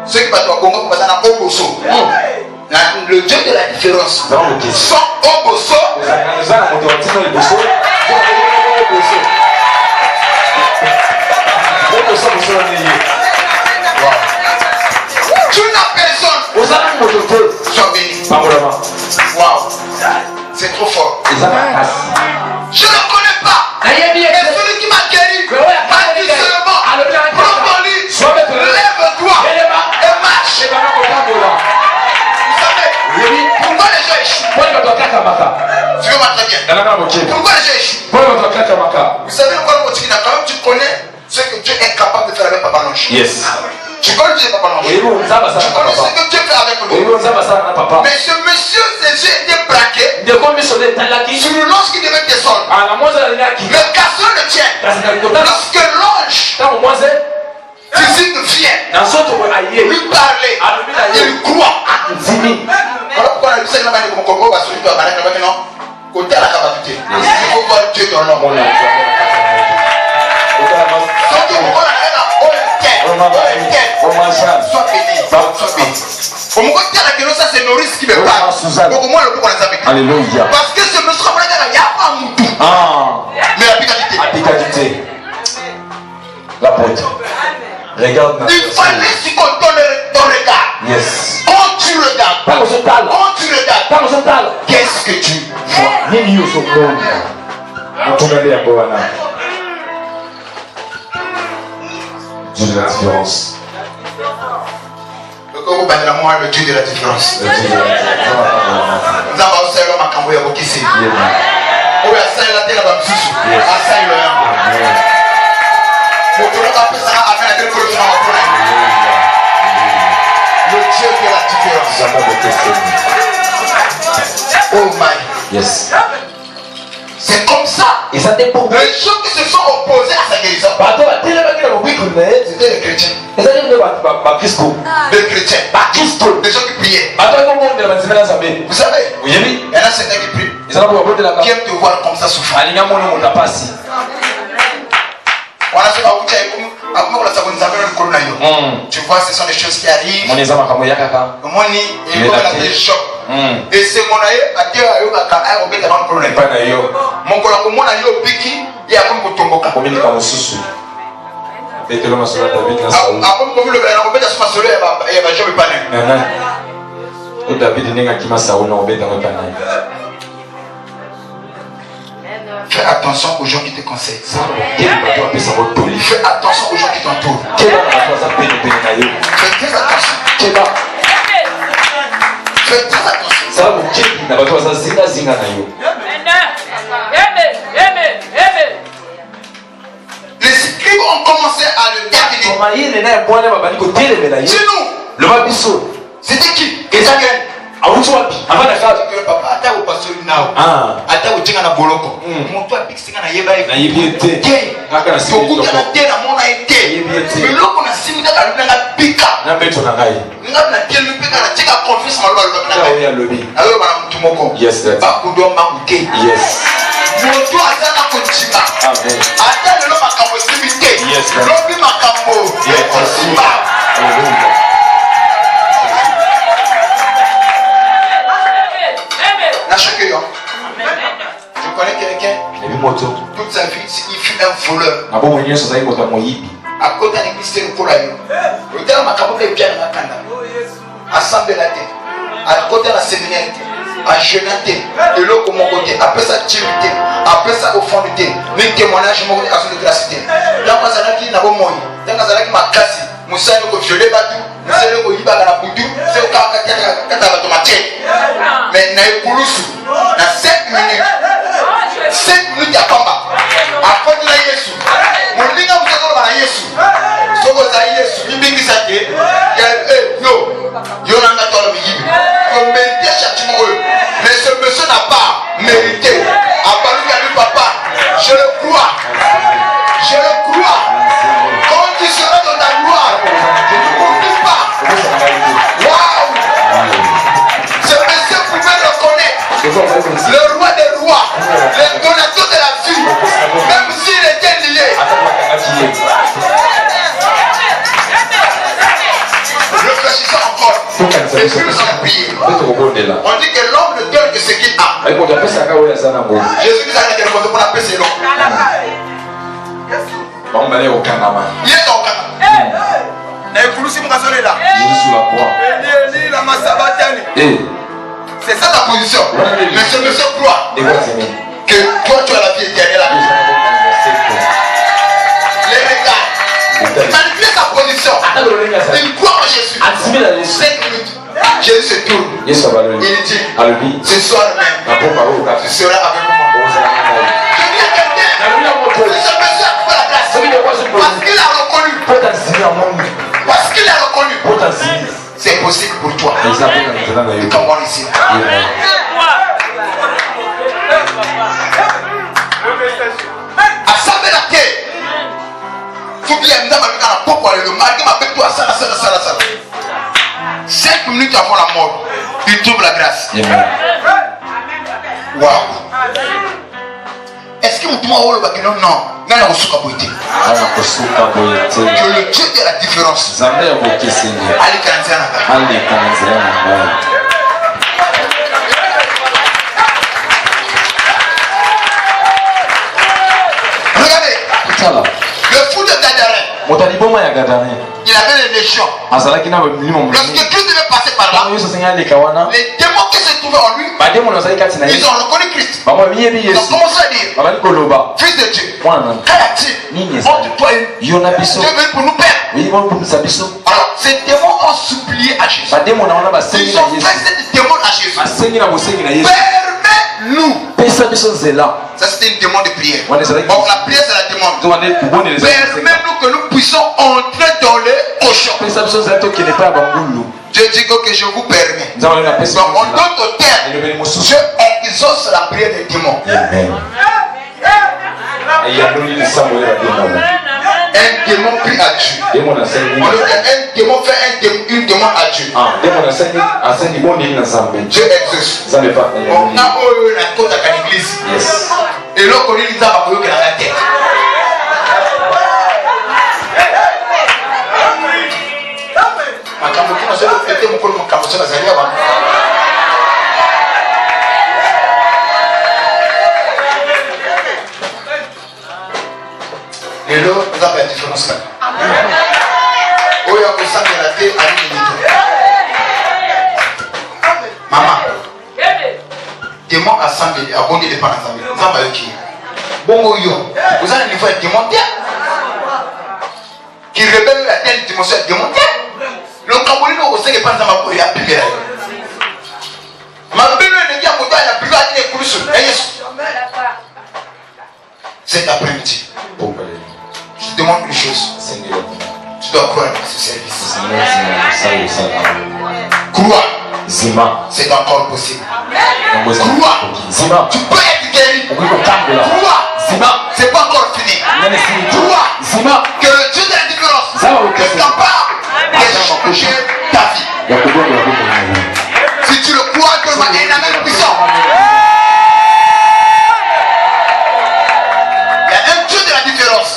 ceux qui battent au Congo passent dans Oboso. Le Dieu de la différence. Sans Oboso. Tu n'as personne. Sois béni. Waouh. C'est trop fort. Je ne connais pas. Mais celui qui m'a guéri m'a dit seulement prends ton lit, lève-toi et marche. Vous savez pourquoi les gens échouent? Tu veux m'entendre bien? Pourquoi les gens échouent? Vous savez pourquoi le motif quand même tu connais ce que Dieu est capable de faire avec Papa Lange. Yes. Tu connais Dieu Papa Lange. Tu connais ce que Dieu fait avec lui. Mais ce monsieur, ses yeux étaient braqués sur l'ange qui devait descendre. Le garçon le tient. Lorsque l'ange physique vient lui parler, il croit. Voilà pourquoi la Bible dit que Congo va se faire barrer non. Côté à la capacité. Il faut voir Dieu dans l'homme. Sois béni. Au moment où ça c'est Norris qui me parle. Au moins le coup on les a. Alléluia. Parce que ce monsieur il n'y a pas un moutou. Mais la picardité. La porte. Regarde. Il fallait si qu'on donne ton regard. Yes. Quand tu regardes, qu'est-ce que tu vois? Dieu de la différence. Le Congo bat moi le Dieu de la différence. Nous avons aussi l'homme à Camboya au Kissi. Où est-ce que la terre va me suivre? À ça, il est là. Le Dieu de la différence. Oh my. Yes. C'est comme ça. Et ça dépend. Les gens qui se sont opposés à sa guérison, c'était les chrétiens. Les chrétiens. Les gens qui priaient. Vous savez, il y en a certains qui prient. Qui aiment te voir comme ça souffrir. Tu vois, ce sont des choses qui arrivent. Et c'est mon aïe, fais attention aux gens qui te conseillent. Les scribes ont commencé à le terminer. Chez nous, c'était qui? Papa, ata au pasteur nao. Ata au tinga na boloko. Moto apikisinga na yeba ete. Tokuta na tena mona ete. Biloko na simita ka lubanga pika. Na beto na ngai. Ngabna telu pika na tika confess maloba lobaka na ngai. Ayo bana mtu moko. Yes, that's. Bakudomba uke. Yes. Moto azana kuchima. Amen. Ata lelo makambo simite. Yes. Lobi makambo. Yes. Hallelujah. Je connais quelqu'un, toute sa vie, il fut un voleur. À côté de l'église, c'est le polaire. Le terme a est bien dans la canda. Assemblée la tête. À côté de la séminaire, à jeûner, et l'autre au mon côté. Après ça, timidité. Après ça, au fond du thé. Mais témoignage, je m'en à son gracité. Dans ma zanaki, n'a pas moi. Dans ma zanaki, ma casse. Moussa, nous violé battu. Moussa, nous yiba dans la boutou. C'est au cas mais na ekulusu na 7 minutes 7 minutes ya pamba afoni na Yesu molinga mutako na Yesu soko za Yesu mimbingisa te yo na ngatola miyibi ko mériter châtiment mais ce monsieur n'a pas mérité abaluka lui papa je le crois quand tu seras dans ta gloire ne m'oublie pas. Waouh, le roi des rois, le donateur de la vie, même s'il était lié. Réfléchissons encore. Et puis nous allons prier. On dit que l'homme ne donne que ce qu'il a. Jésus nous a dit que pour appeler ses noms. Il est au Canada. C'est ça ta position. Mais ce monsieur croit que toi tu as la vie éternelle. Les regards. Malgré sa position, il croit en Jésus. 5 minutes. Jésus se tourne. Il dit, ce soir même, tu seras avec moi. Je dis à quelqu'un, ce monsieur a trouvé la grâce. Parce qu'il a reconnu. Parce qu'il a reconnu. C'est possible pour toi. Comment ici? Assemblée la terre. Faut bien me dire le mari m'appelle toi ça. 5 minutes avant la mort, il trouve la grâce. Waouh. Est-ce que vous pouvez avoir le bac? Non. Que le Dieu de la différence. Regardez. Le fou de Gadarin. Il avait les légions. Lorsque Christ devait passer par là, les démons qui se trouvaient en lui, ils ont reconnu Christ. Ils ont commencé à dire, Fils de Dieu, qu'y a-t-il entre toi et Dieu venu pour nous perdre? Alors, ces démons ont supplié à Jésus. Ils ont fait cette démon à Jésus. Permets-nous. Ça c'était une demande de prière. Donc la prière c'est la demande. Permets-nous que nous puissions entrer dans les cochons. Dieu dit que je vous permets. Donc en d'autres termes, Dieu exauce la prière des démons. Un démon prie à Dieu. Un démon fait une demande à Dieu. Dieu exauce. On a la côte à l'église. Et l'autre on dit qu'il a la tête. Et là, vous avez la différence là. Oh, il y a que ça de la tête à l'unité. Maman, démon assemblée, abondé de par l'assemblée. Vous avez qui? Bon, vous avez un niveau de démon qui révèle la telle dimension de démon. Le Cameroun, vous savez pas dans ma poésie à prier. Ma belle ne dit à mon Cet après-midi, je te demande une chose. Tu dois croire à ce service. Croire. C'est encore possible. Croire. Tu peux être guéri. Croire. C'est pas encore fini. Croire que le Dieu de la différence est capable de changer ta vie. Si tu le crois, que il est la même puissance. Il y a un Dieu de la différence.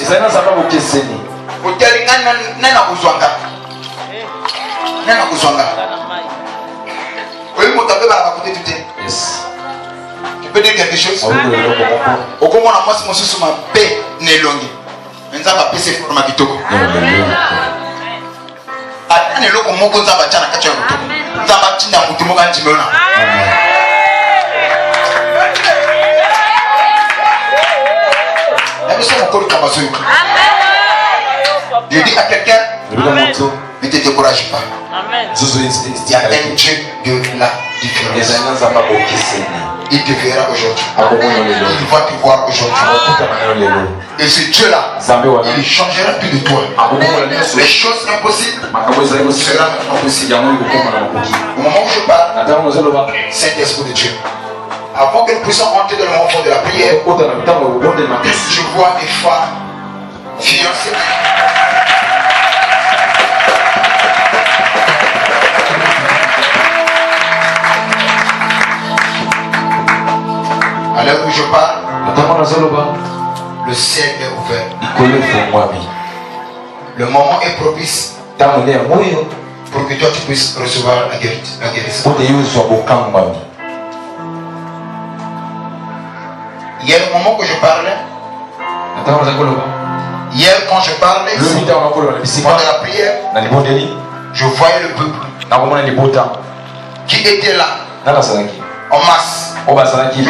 Tu peux dire quelque chose? Au comment on a moi, c'est mon paix n'est longue. Maintenant, ma paix c'est pour ma kitoko. Atane loko moko nzamba tana kacha mutu. Nzamba tinda mutu moka njimona. Je dis à quelqu'un, ne te décourage pas. Il y a un Dieu de la différence. Il te verra aujourd'hui. Il va te voir aujourd'hui. Et ce Dieu-là, il changera plus de toi. Les choses impossibles seront maintenant possibles. Au moment où je parle, Saint-Esprit de Dieu, avant que nous puissions entrer dans le moment de la prière, je vois des femmes fiancées. À l'heure où je parle, le ciel est ouvert. Le moment est propice pour que toi tu puisses recevoir la guérison. Hier, au moment que je parlais, hier quand je parlais, pendant la prière, je voyais le peuple qui était là en masse. Je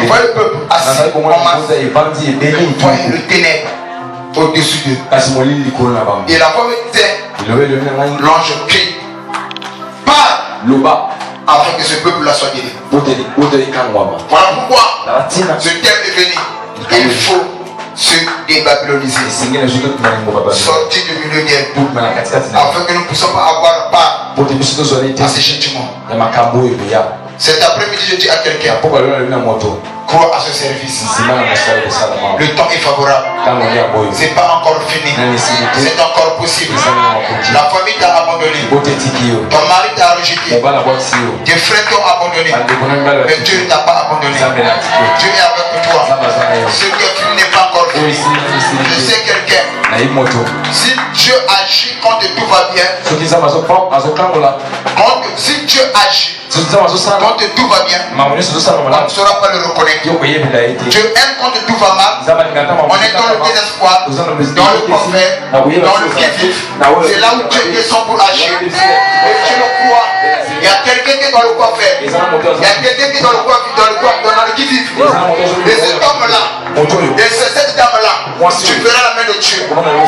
voyais le peuple assis en masse. Je voyais le ténèbre au-dessus d'eux. Et la voix me disait, l'ange crie, parle, afin que ce peuple-là soit guéri. Voilà pourquoi ce thème est venu. Il faut se débabyloniser, sortir du milieu d'elle, afin que nous ne puissions pas avoir part à ces châtiments. Cet après-midi, je dis à quelqu'un, crois à ce service. Le temps est favorable. C'est pas encore fini. C'est encore possible. La famille t'a abandonné. Ton mari t'a rejeté. Tes frères t'ont abandonné. Mais Dieu ne t'a pas abandonné. Dieu est avec toi. Ce qui est fini n'est pas encore fini. Je sais quelqu'un. Si Dieu agit quand tout va bien, si Dieu agit quand tout va bien, on ne saura pas le reconnaître. Dieu aime quand tout va mal. On est dans le désespoir, dans le prophète, dans le qui-vive. C'est là où Dieu descend pour agir. Et je le crois. Il y a quelqu'un qui est dans le coiffeur. Il y a quelqu'un qui est dans le qui-vive. Et cet homme-là, et cette dame-là, tu verras la main de Dieu.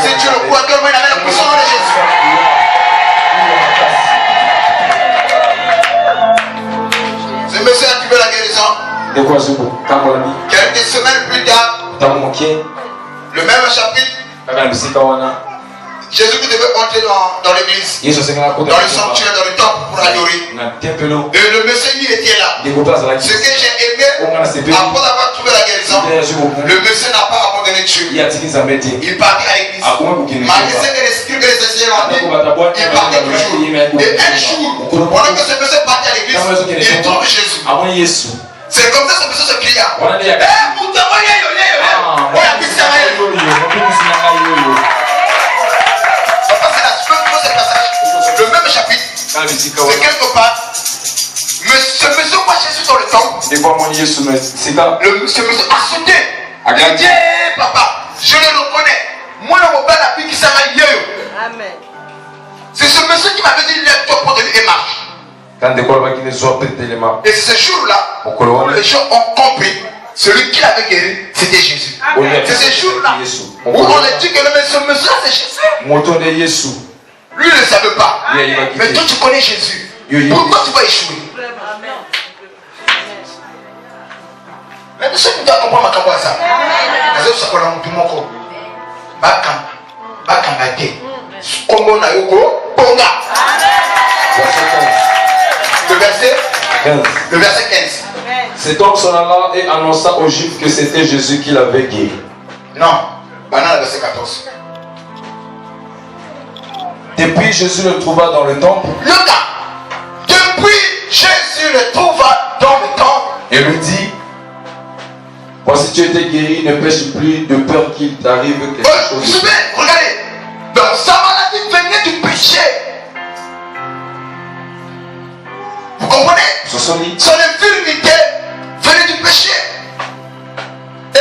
Si tu le crois, donne-moi la main de puissance de Jésus. Ce monsieur a trouvé la guérison. Quelques semaines plus tard, le même chapitre, Jésus qui devait entrer dans l'église, dans le sanctuaire, dans le temple pour adorer. Et le monsieur lui était là. Ce que j'ai aimé, après avoir trouvé la guérison, le monsieur n'a pas abandonné Dieu. Il partait à l'église. Malgré ce que les scribes et les enseignants ont dit, il partait toujours. Et un jour, pendant que ce monsieur partait à l'église, il trouve Jésus. C'est comme ça que ce monsieur se cria. Le même chapitre, c'est quelque part, ce monsieur voit Jésus dans le temple. Ce monsieur a sauté. Il a dit, papa, je le reconnais. Moi, le mobile a pu qui s'en aille. Amen. C'est ce monsieur qui m'avait dit, lève-toi pour devenir et marche. Et c'est ce jour-là où les gens ont compris. Celui qui l'avait guéri, c'était Jésus. C'est ce jour-là où on a dit que ce monsieur, c'est Jésus. Lui ne le savait pas. Mais toi tu connais Jésus. Pourquoi tu vas échouer? Mais ce que tu dois comprendre, ma ça. Les autres, ça qu'on a monté mon corps. Bakangate. Comme on a eu quoi? Ponga. Le verset 15. Le verset 15. Cet homme s'en alla et annonça aux Juifs que c'était Jésus qui l'avait guéri. Non, maintenant le verset 14. Depuis Jésus le trouva dans le temple. Le gars, depuis Jésus le trouva dans le temple. Et lui dit, voici tu étais guéri, ne pêche plus de peur qu'il t'arrive quelque chose. Vous savez, regardez, dans sa maladie venait du péché. Vous comprenez? Son infirmité venait du péché. Et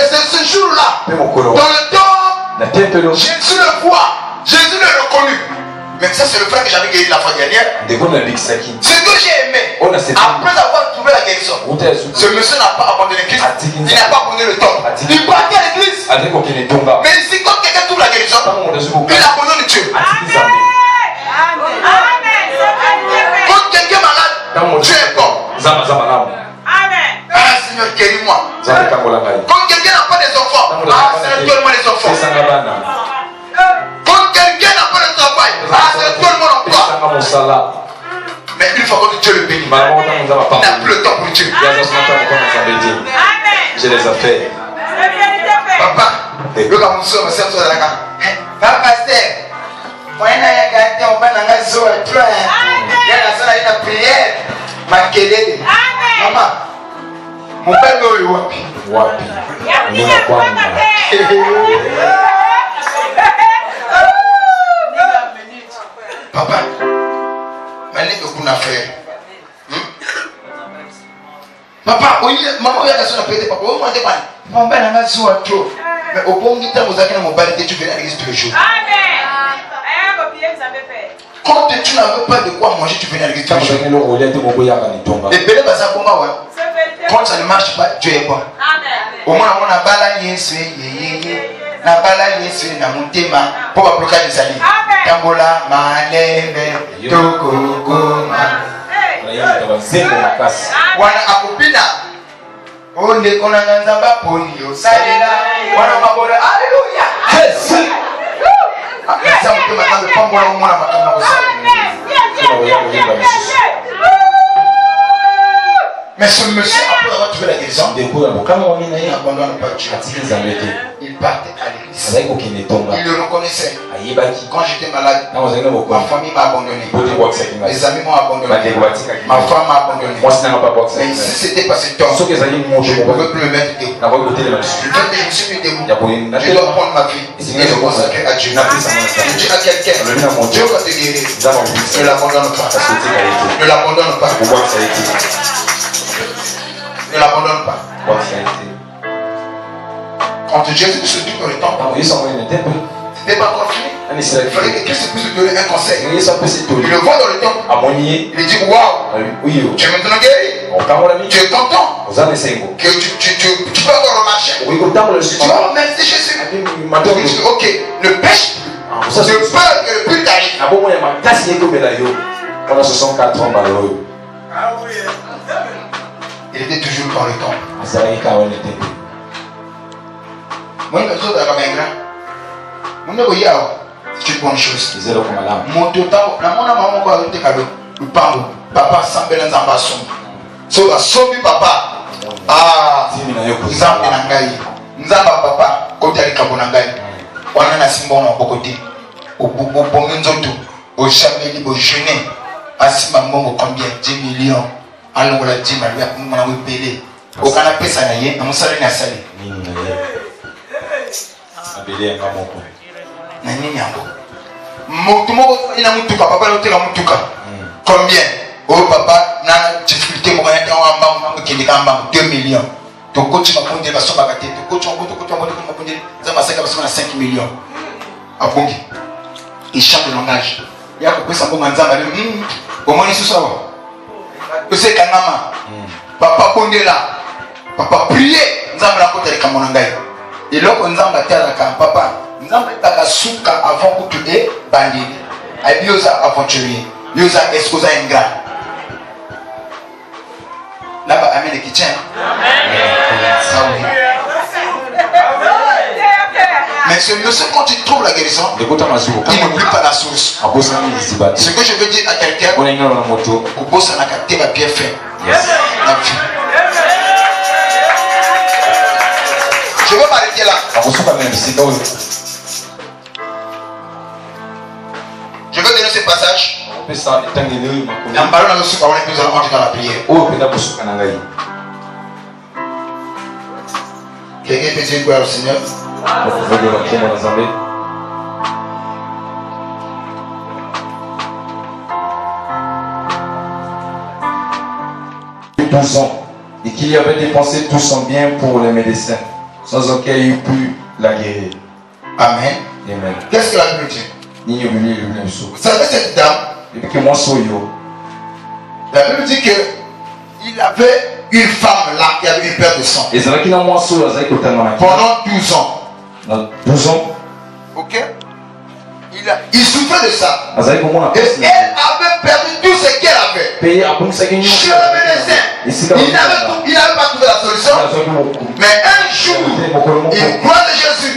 c'est ce jour-là, dans le temple, Jésus le voit, Jésus le reconnu. Mais ça, c'est le frère que j'avais guéri la fois dernière. Ce que j'ai aimé, après avoir trouvé la guérison, ce monsieur n'a pas abandonné Christ. Il n'a pas abandonné le temple. Il partait à l'église. Mais si quand quelqu'un trouve la guérison, il abandonne Dieu. Quand quelqu'un est malade, Dieu est bon. Ah Seigneur, guéris-moi. Quand quelqu'un n'a pas des enfants, ah Seigneur, donne-moi les enfants. Quand quelqu'un n'a pas de travail, ah Seigneur, donne-moi l'emploi. Mais une fois que Dieu le bénit, il n'a plus le temps pour Dieu. J'ai des affaires. Papa, le gars, mon soeur, ma soeur, toi, là, papa, c'est. Moi, il y a gâté, on va dans la zone, il y a la zone, il y a la prière. Ma kelele. Maman, mon père est wapi. Wapi. Papa, maintenant que vous avez fait. Papa, maman, il y a la zone à péter. Papa, vous m'avez dit, mon père n'a pas zone à trop. Mais au bon temps, vous avez mon balai, tu viens à l'église tous les jours. Quand tu n'avais pas de quoi manger, tu venais à l'église tous les jours. Et Bélé Baza Bomba, ouais. Quand ça ne marche pas, Dieu est bon. Au moins, on a balayé, na balayé, na montema, pour pas bloquer les alliés. Tambola, malève, tokokoma. Wana akupina. Onde kona nzamba ponio, salela. Wana mabola, alléluia. Jésus. Ça me fait maintenant de pas moi au moins à ma caméra. Mais ce monsieur, après avoir trouvé la guérison, il n'abandonne pas Dieu. Il partait à l'église. Il le reconnaissait. Quand j'étais malade, ma famille m'a abandonné. Mes amis m'ont abandonné. Ma femme m'a abandonné. Mais si c'était pas cet homme, je ne pouvais plus me mettre debout. Je me suis mis debout. Je dois prendre ma vie et le consacrer à Dieu. Je dis à quelqu'un, Dieu va te guérir. Ne l'abandonne pas. Ne l'abandonne pas. Ne l'abandonne pas. Quand Jésus se dit dans le temple, c'était pas encore fini. Il fallait que Christ puisse lui donner un conseil. Il le voit dans le temple. Il dit waouh, tu es maintenant guéri. Tu es content. Que tu peux encore remarcher. Tu vas remercier Jésus. Il dit ok, ne pêche plus. Je peur que le but t'arrive. Il était toujours dans le temple. Moi, je suis dans la caméra. Mon neveu, c'est une bonne chose. Mon total, la maman a été cadeau. Le papa semble dans un basson. So, la sauve papa. Ah, Nzambe Nangai. Nzamba papa, côté à l'Ikabonangai. On a un symbole en côté. Au Bominzoto, au Chameli, au Jeûner. Asima Mongo, combien 10 millions. Alors, on a dit, on a payé. Au canapé, ça n'a rien. On s'est rien salé. Nani yango motumo ina mutuka papa lotela mutuka combien oh papa na difficulté mo ya tawa mbanga mukindika mbanga 2 millions to coach makonde ba soba kate to coach makonde za masaka ba soba 5 millions abongi il change de langage ya ko pesa mbonga nzamba le comment est-ce ça to se kanama papa kondela papa prier nzamba la kota ka monangai eloko nzamba talaka papa nzamba taka suka avant que tu es bandit abioza aventurier yoza exposa ingrat Là-bas, amen et qui tient. Ça oui. Mais ce monsieur, quand il trouve la guérison, il n'oublie pas la source. Ce que je veux dire à quelqu'un, au bout, ça n'a qu'à être bien fait. Je veux m'arrêter là. Je veux donner ce passage. En parlant de ce qu'on est plus en dans la prière. Quelqu'un peut dire gloire au Seigneur. 12 ans et qu'il y avait dépensé tout son bien pour les médecins, sans aucun eût pu la guérir. Amen. Amen. Qu'est-ce que la Bible dit? Vous savez cette dame? La Bible dit que il avait une femme là qui avait une perte de sang. Pendant 12 ans. 12 ans. Ok? Il souffrait de ça. Et elle avait perdu tout ce qu'elle avait. Chez le médecin. Il n'avait pas trouvé la solution. Mais un jour, il croise Jésus.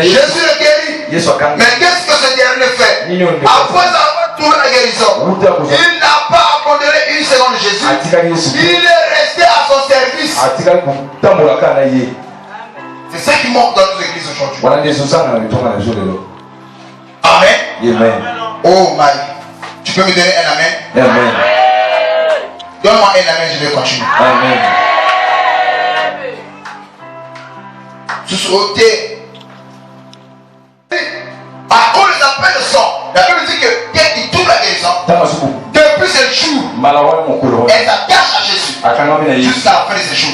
Jésus le guérit. Mais qu'est-ce que ce dernier fait? Après avoir trouvé la guérison, il n'a pas abandonné une seconde Jésus. Il est resté à son service. C'est ça qui manque dans nos églises aujourd'hui. Amen. Amen. Oh my. Tu peux me donner un amen? Amen. Donne-moi un amen, je vais continuer. Amen. Sous-sauter. À cause des appels de sang, la Bible dit que dès qu'il trouve la guérison, depuis ce jour, elle s'attache à Jésus jusqu'à la fin de ce jour.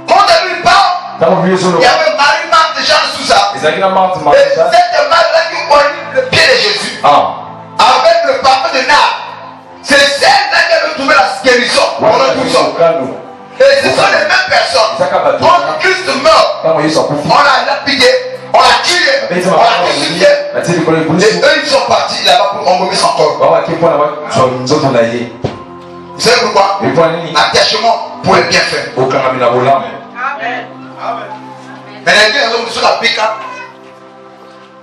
Quand elle lui parle, il y avait Marie Marthe déjà sous ça. Et cette Marie-là qui ont le pied de Jésus avec le parfum de nard. C'est celle-là qui avait trouvé la guérison pendant 12 ans. Et ce sont les mêmes personnes. Quand Christ meurt, on l'a lapidé, on l'a tué, on l'a crucifié. Et eux, ils sont partis là-bas pour embaumer son corps. Vous savez pourquoi? Attachement pour les bienfaits. Amen.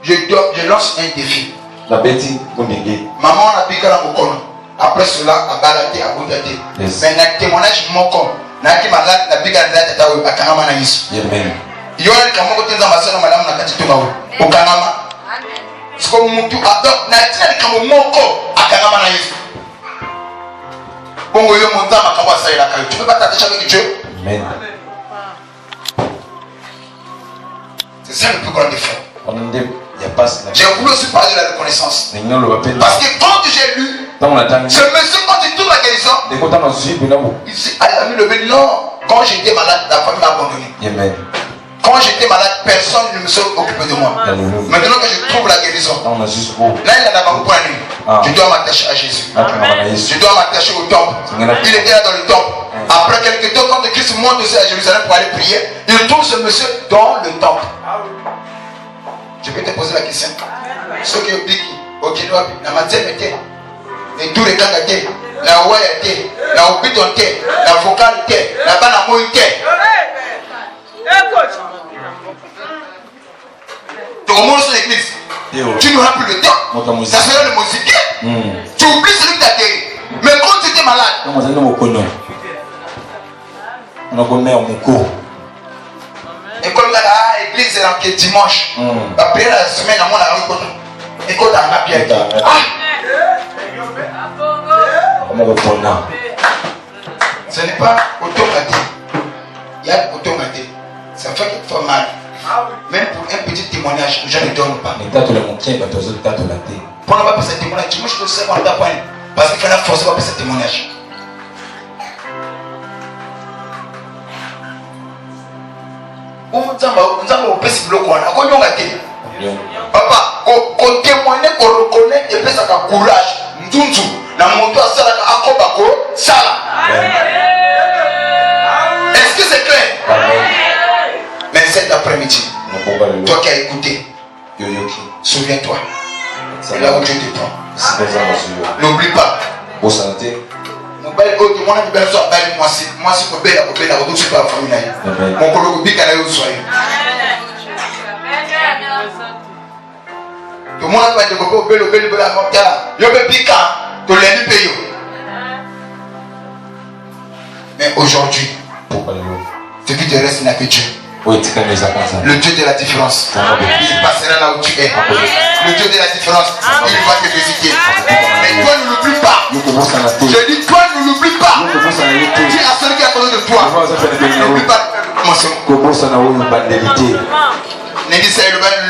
Je lance un défi. Maman a piqué la mokon. Après cela, a baladé à Boudadé. Mais un témoignage mokon. N'a qui malade, la piqué à la tête à Kanama Naïs. Il y a un camon qui est en masse, madame la Katituma. Au Kanama. C'est comme Moutou. Donc, n'a pas un camon moko à Kanama Naïs. Bon, vous avez mon temps à Kawa Saïla. Tu peux pas t'attacher avec Dieu? Amen. C'est ça le plus grand défaut. J'ai voulu aussi parler de la reconnaissance. Parce que quand j'ai lu, ce monsieur, quand il trouve la guérison, il a mis le béni. Non, quand j'étais malade, la famille m'a abandonné. Quand j'étais malade, personne ne me s'est occupé de moi. Maintenant que je trouve la guérison, là il en a pas pour lui. Je dois m'attacher à Jésus. Je dois m'attacher au temple. Il était là dans le temple. Après quelques temps, quand Christ monte aussi à Jérusalem pour aller prier, il trouve ce monsieur dans le temple. Je peux te poser la question. Ce qui est biki, au Kinoa, la matière était, et tous les gars étaient, la ouaille était, la obiton était, la vocale était, la banamo était. Tu remontes sur l'église, tu n'auras plus le temps, ça sera le musique. Tu oublies celui qui t'a guéri. Mais quand tu étais malade, et comme là, l'église est dans dimanche, après la semaine, à mon avis, écoute, on a bien dit. Ce n'est pas automatique. Il y a automatique. Ça fait qu'il faut mal. Même pour un petit témoignage, je ne donne pas. Pour ne pas passer ce témoignage, moi je sais qu'on t'a pas. Parce qu'il fallait forcer pour passer ce témoignage. Papa, qu'on témoigne, qu'on reconnaît et puis ça a courage. Ndunzu, na moto a sala ka akobako sala. Est-ce que c'est clair? Mais cet après-midi, toi qui as écouté, souviens-toi. C'est là où Dieu te prend. N'oublie pas. Mais aujourd'hui, ce qui te reste n'a que Dieu. Le Dieu de la différence. Il passera là où tu es. Le Dieu de la différence, il va te visiter. Mais toi ne l'oublie pas. Je dis toi ne l'oublie pas. Dis à celui qui est à côté de toi. N'oublie pas le commencement.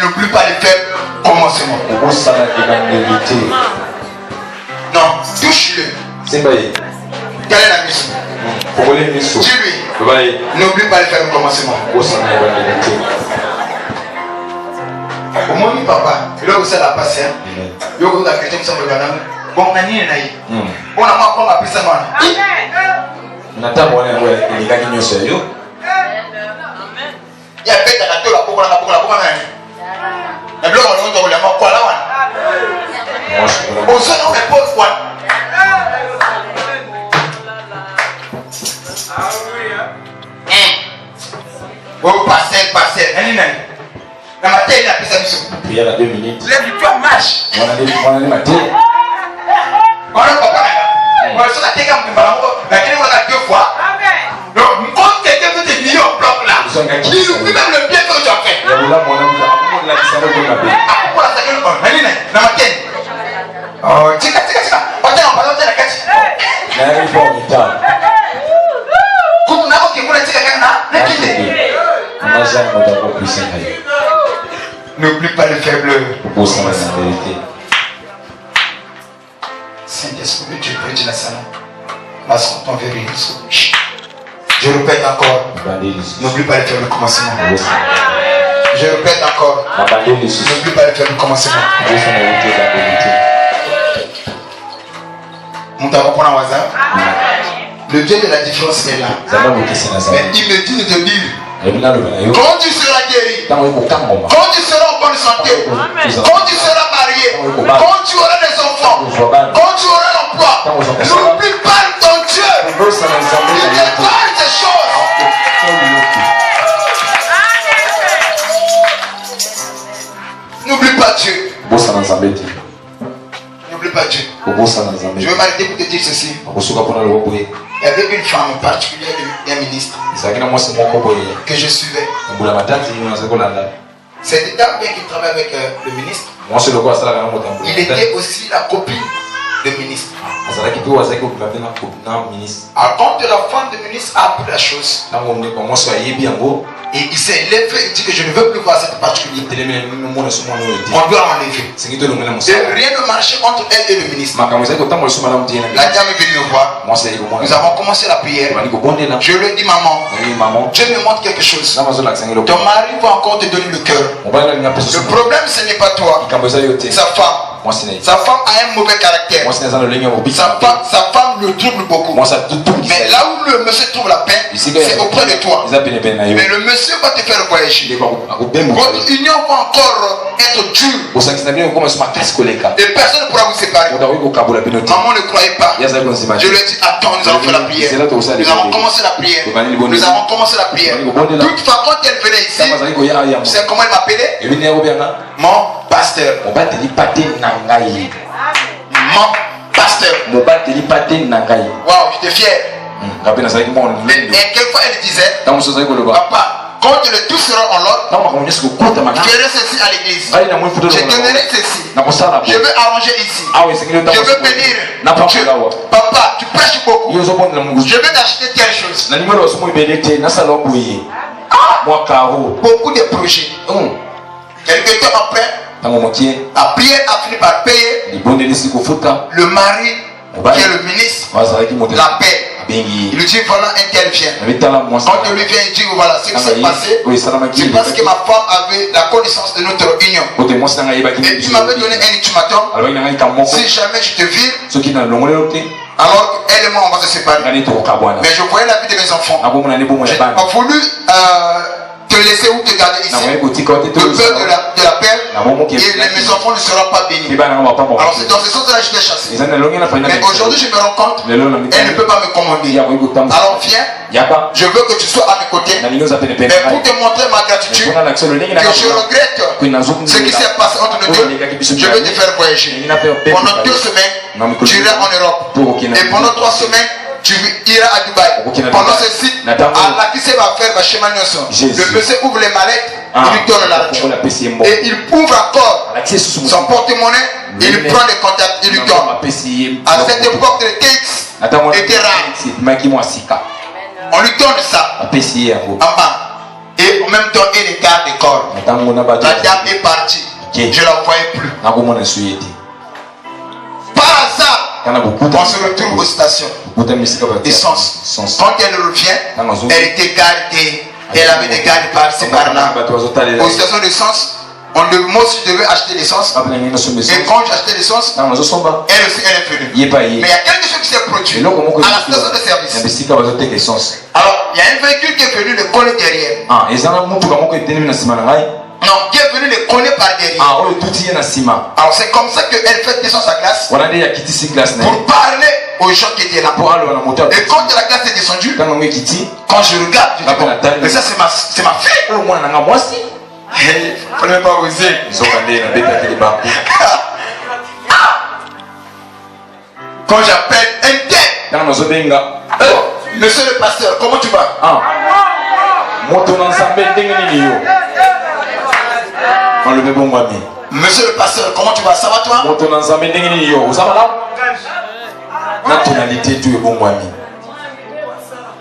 N'oublie pas le faible commencement. Non, touche-le. Quelle est la mission? Dis-lui. N'oublie pas de faire le commencement. Au moins, papa, il a aussi la patience. Il a aussi la question qui s'en va. Bon, on a ni un aïe. On a pas appris ça. Il y a peut-être la toile pour la main. Et puis, on a quoi là? On se pose quoi? Oh, passer. La matin, il a pris sa mission. Prière à 2 minutes. Lève-toi, marche. On a des matins. On a papa. On a sur la tête comme la télé, on a 2 fois. Donc, quand quelqu'un veut te dire au bloc là, il oublie même le bien que tu as fait. La matin. Oh, tika. On t'a la cache. N'oublie pas le faible. Saint-Esprit, tu peux dire ça. Parce qu'on t'enverrait. Je répète encore. N'oublie pas le faible commencement. Je répète encore. N'oublie pas le faible commencement. On t'a compris en hasard. Le Dieu de la différence est là. Mais il me dit de te dire. Quand tu seras guéri, quand tu seras en bonne santé, quand tu seras marié, quand tu auras des enfants, quand tu auras l'emploi, n'oublie pas ton Dieu. Il te parle des choses. N'oublie pas Dieu. N'oublie pas Dieu. Je vais m'arrêter pour te dire ceci. Il y avait une femme particulière d'un ministre que je suivais. C'était un bien qui travaille avec le ministre. Il était aussi la copine du ministre. Alors quand la femme du ministre a appris la chose, et il s'est levé et dit que je ne veux plus voir cette particulière. On doit enlever. Et rien ne marchait entre elle et le ministre. La dame est venue me voir. Nous avons commencé la prière. Je lui ai dit, maman, Dieu me montre quelque chose. Ton mari va encore te donner le cœur. Le problème, ce n'est pas toi, sa femme. Sa femme a un mauvais caractère. Sa femme le trouble beaucoup. Mais là où le monsieur trouve la paix, c'est auprès de toi. Mais le monsieur va te faire voyager. Votre union va encore être dure. Et personne ne pourra vous séparer. Maman ne croyait pas. Je lui ai dit, attends, nous allons faire la prière. Nous avons commencé la prière. Toutefois, quand elle venait ici, c'est comment elle m'appelait? Mon pasteur. Mon pasteur. Waouh, j'étais fier. Et quelquefois elle disait, papa, quand tous seront en l'ordre, je ferai ceci à l'église. Je donnerai ceci. Je vais arranger ici. Je vais venir. Papa, tu prêches beaucoup. Je vais t'acheter telle chose. Beaucoup de projets. Quelque temps après, la prière a fini par payer. Le mari, qui est le ministre, la paix. Il lui dit voilà un tel vient. Quand il lui vient, il dit voilà ce qui s'est passé. C'est parce que ma femme avait la connaissance de notre union. Et tu m'avais donné un ultimatum. Si jamais je te vire, alors elle et moi on va se séparer. Mais je voyais la vie de mes enfants. J'ai pas voulu te laisser ou te garder ici. Le peur de la pelle et mes enfants ne seront pas bénis. Alors c'est dans ce sens-là que je t'ai chassé. Mais aujourd'hui je me rends compte, elle ne peut pas me commander. Alors viens, je veux que tu sois à mes côtés. Mais pour te montrer ma gratitude, que je regrette ce qui s'est passé entre nous deux, je vais te faire voyager. Pendant 2 semaines, tu iras en Europe. Et pendant 3 semaines, tu iras à Dubaï. Pendant ce site, Allah qui sait va faire chemin. Le monsieur ouvre les mallettes, il lui donne l'argent. Et il ouvre encore son porte-monnaie, il prend les contacts, il lui donne. À cette époque, les cakes étaient rares. On lui donne ça. Et en même temps, il est garde des corps. La dame est partie. Je ne la voyais plus. Par hasard, on se retrouve aux stations d'essence. Quand elle revient, elle était gardée. Elle avait des gardes par-ci par-là. Aux stations d'essence, moi aussi je devais acheter l'essence. Et quand j'achetais l'essence, elle aussi elle est venue. Mais il y a quelque chose qui s'est produit à la station de service. Alors, il y a un véhicule qui est venu le coller derrière. Non, qui est venu le coller par derrière. Alors c'est comme ça qu'elle fait descendre sa glace pour parler aux gens qui étaient là. Et quand la glace est descendue, quand je regarde, je dis, mais ça c'est ma fille. Il ne fallait même pas oser. Quand j'appelle un tel, monsieur le pasteur, comment tu vas? Monsieur le pasteur, comment tu vas? Ça va toi?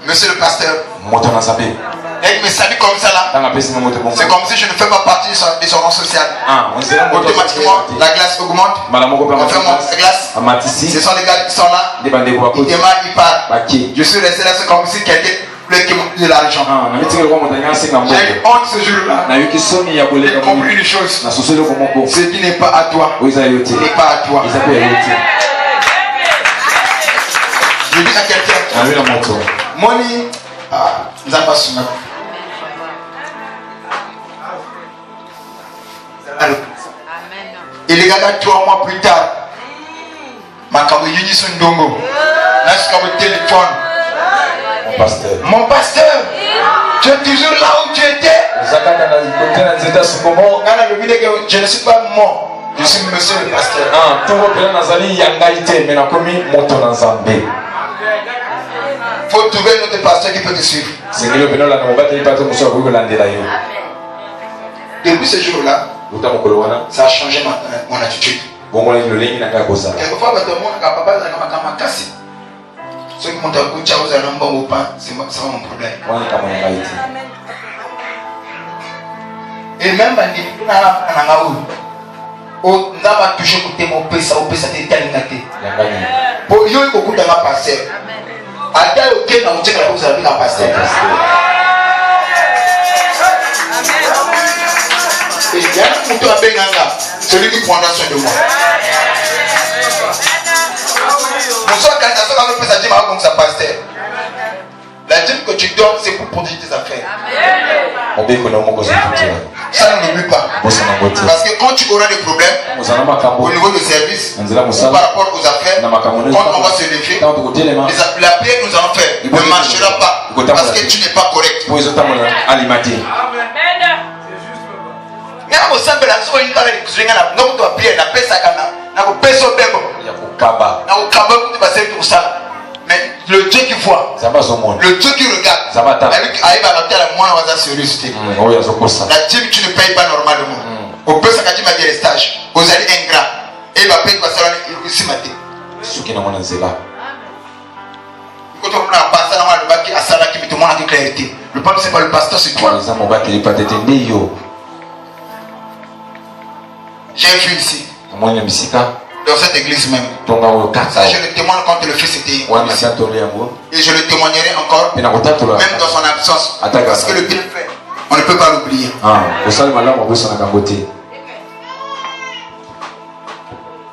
Monsieur le pasteur, elle me salue comme ça là. C'est comme si je ne fais pas partie de son rang social. Automatiquement, la glace augmente. On fait monter la glace. Ce sont les gars qui sont là. Ils démarrent, ils partent. Je suis resté là, c'est comme si quelqu'un voulait qui monte de l'argent. J'ai eu honte ce jour-là. J'ai compris une chose. Ce qui n'est pas à toi, ce n'est pas à toi. Je dis à quelqu'un, Moni, nous avons pas su. Et les gars, 3 mois plus tard, mon pasteur, tu es toujours là où tu étais. Je ne suis pas mort. Je suis monsieur le pasteur. Il faut trouver notre pasteur qui peut te suivre. Depuis ce jour-là, ça a changé mon attitude. Quelquefois, ceux qui m'ont dit c'est pas mon problème. Et même on n'a toujours écouté mon père, ça a été terminé. Pour y avoir beaucoup de pasteur. À tel auquel on dit que vous avez la pasteur. Et il y a un couteau à Benganga, celui qui prendra soin de moi. Mon soeur, quand ça va me faire ça, dit comme ça, pasteur. La dîme que tu donnes, c'est pour protéger tes affaires. Ça ne l'oublie pas. Parce que quand tu auras des problèmes au niveau du service ou par rapport aux affaires, quand on va se lever, la prière que nous allons faire ne marchera pas parce que tu n'es pas correct. Mais le Dieu qui voit, le Dieu qui regarde, arrive à noter la moindre sérieuxité. La dîme, tu ne payes pas normalement. Au peu, ça dit ma délestage. Vous allez ingrat. Et il va payer pour ça ici matin. Quand on a passé dans le bac, à Salah qui me demande la clarité. Le peuple, c'est pas le pasteur, c'est toi. J'ai vu ici. Dans cette église même. Ça, je le témoigne quand le fils était ici. Et je le témoignerai encore, même dans son absence. Parce que le bien fait, on ne peut pas l'oublier.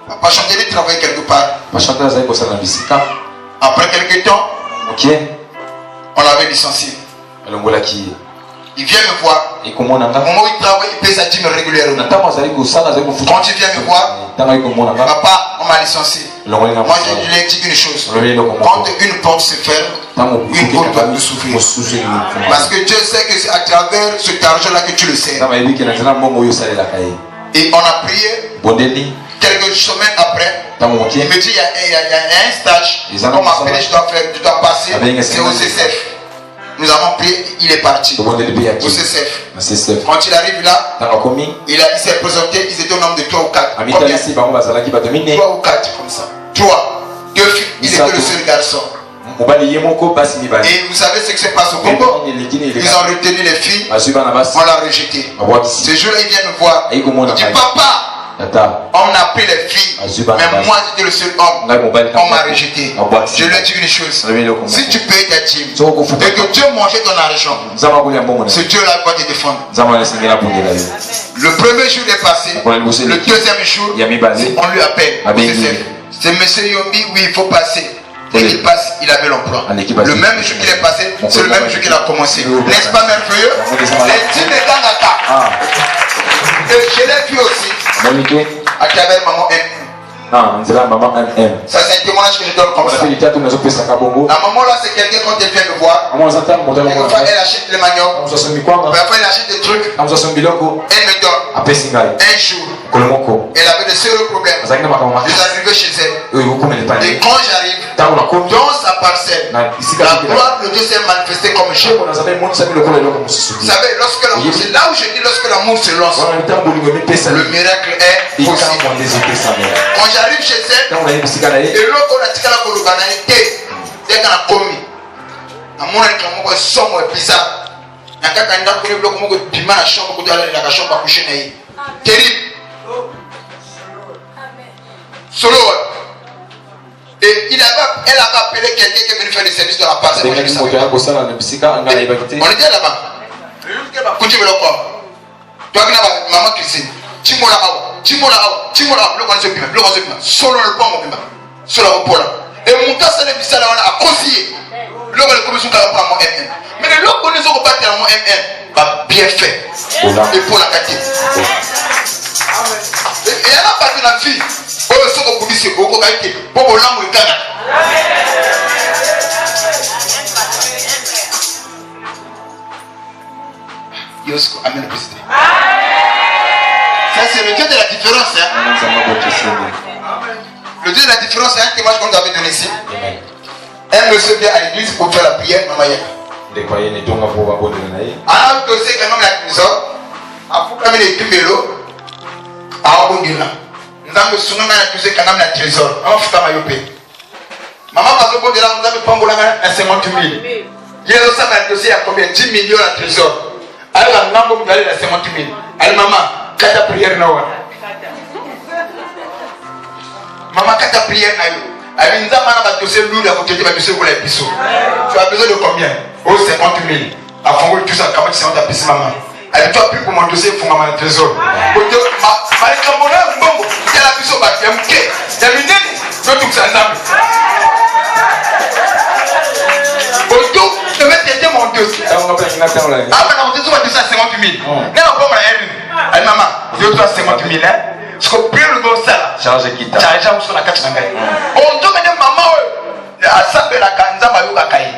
Papa Chantelet travaillait quelque part. Après quelques temps, on l'avait licencié. il vient me voir. Au moment où il travaille, il paye sa dîme régulièrement. Quand il vient me voir, papa, on m'a licencié. Moi, je lui ai dit une chose. Quand une porte se ferme, une porte doit nous s'ouvrir. Parce que Dieu sait que c'est à travers cet argent-là que tu le sais. Et on a prié. Quelques semaines après, il me dit il y a un stage. On m'a appelé, je dois passer. C'est au CCF. Nous avons prié, il est parti. Au CCF. Quand il arrive là, il s'est présenté, ils étaient au nombre de 3 ou 4. Combien 3 ou 4 comme ça. 3. 2 filles, il était le seul garçon. Et vous savez ce qui se passe au Congo? Ils ont retenu les filles, on l'a rejeté. Ce jour-là, il vient me voir. Il dit papa, on a pris les filles, mais moi j'étais le seul homme. On m'a rejeté. Je lui ai dit une chose. Si tu payes ta dîme et que Dieu mangeait ton argent, ce Dieu-là va te défendre. Le premier jour est passé. Le deuxième jour, on lui appelle. C'est monsieur Yombi, oui, il faut passer. Dès qu'il passe, il avait l'emploi. Le même jour qu'il est passé, c'est le même jour qu'il a commencé. N'est-ce pas merveilleux? Les dîmes de Gangaka. Et je l'ai vu aussi à travers maman M. Ça c'est un témoignage que je donne comme ça. La maman là c'est quelqu'un quand elle vient me voir. Parfois elle achète le manioc. Parfois elle achète des trucs. Elle me donne. Un jour. Elle avait de sérieux problèmes. Je suis arrivé chez elle. Et quand j'arrive dans sa parcelle, la gloire de Dieu s'est manifestée comme je. Vous savez, lorsque l'amour, c'est là où je dis lorsque l'amour se lance, le miracle est possible. Quand j'arrive chez elle, et l'autre on a dit qu'elle a l'organisé, dès qu'elle a commis, à mon avis, elle est sombre et bizarre. Il y a quelqu'un qui a bloqué le la chambre pour aller dans la chambre pour coucher. Terrible. Solo. Et elle avait appelé quelqu'un qui est venu faire le service de la passe. On était là-bas. Continue le corps. Toi qui n'as maman Christine. Timola, solo le pont, solo le pont. Et mon tas, c'est le bissala à conseiller. L'homme est comme son caractère à mon MM. Mais l'homme connaît son combat à mon MM. Bah, bien fait. Et pour la qualité. Et il y a pas de la vie. Pour le second policier, pour le qualité. Pour le lamou et Ghana. Yosko, Amen, le président. Ça, c'est le Dieu de la différence. Hein? Le Dieu de la différence, c'est un témoignage qu'on nous avait donné ici. Un monsieur vient à l'église pour faire la prière, maman Yaka. Alors, le dossier, quand même, la maison, a fait les tumélos, à Obongila. Nous avons soumis la dossier, quand même, la trésor. On fait comme Ayopé. Maman, parce que Obongila, nous avons pas Obongila à 50 000. Il y a aussi un dossier à combien? 10 millions la trésor. Alors, nous avons gagné à 50 000. Alors, maman, quand ta prière n'a pas. Maman, quand ta prière n'a pas. Tu as besoin de combien? Oh, 50 000. À fond, tout ça, comment tu sais, on t'a pissé maman. Elle toi plus pour mon dossier, pour mon trésor. Pour Dieu, ma camonneur, bon, il y a la puissance, il y a un quai, il y a une nez, je tout ça ensemble. Pour Dieu, je vais t'aider mon dossier. Ah, mais on te dit, tu as 50 000. Non, pas ma haine. Elle, maman, je dois 50 000, hein. Je comprends le bon ça. Charge qui t'a. Charge sur la carte sangaï. On doit mettre maman, à ça, la canza, ma yoga caï.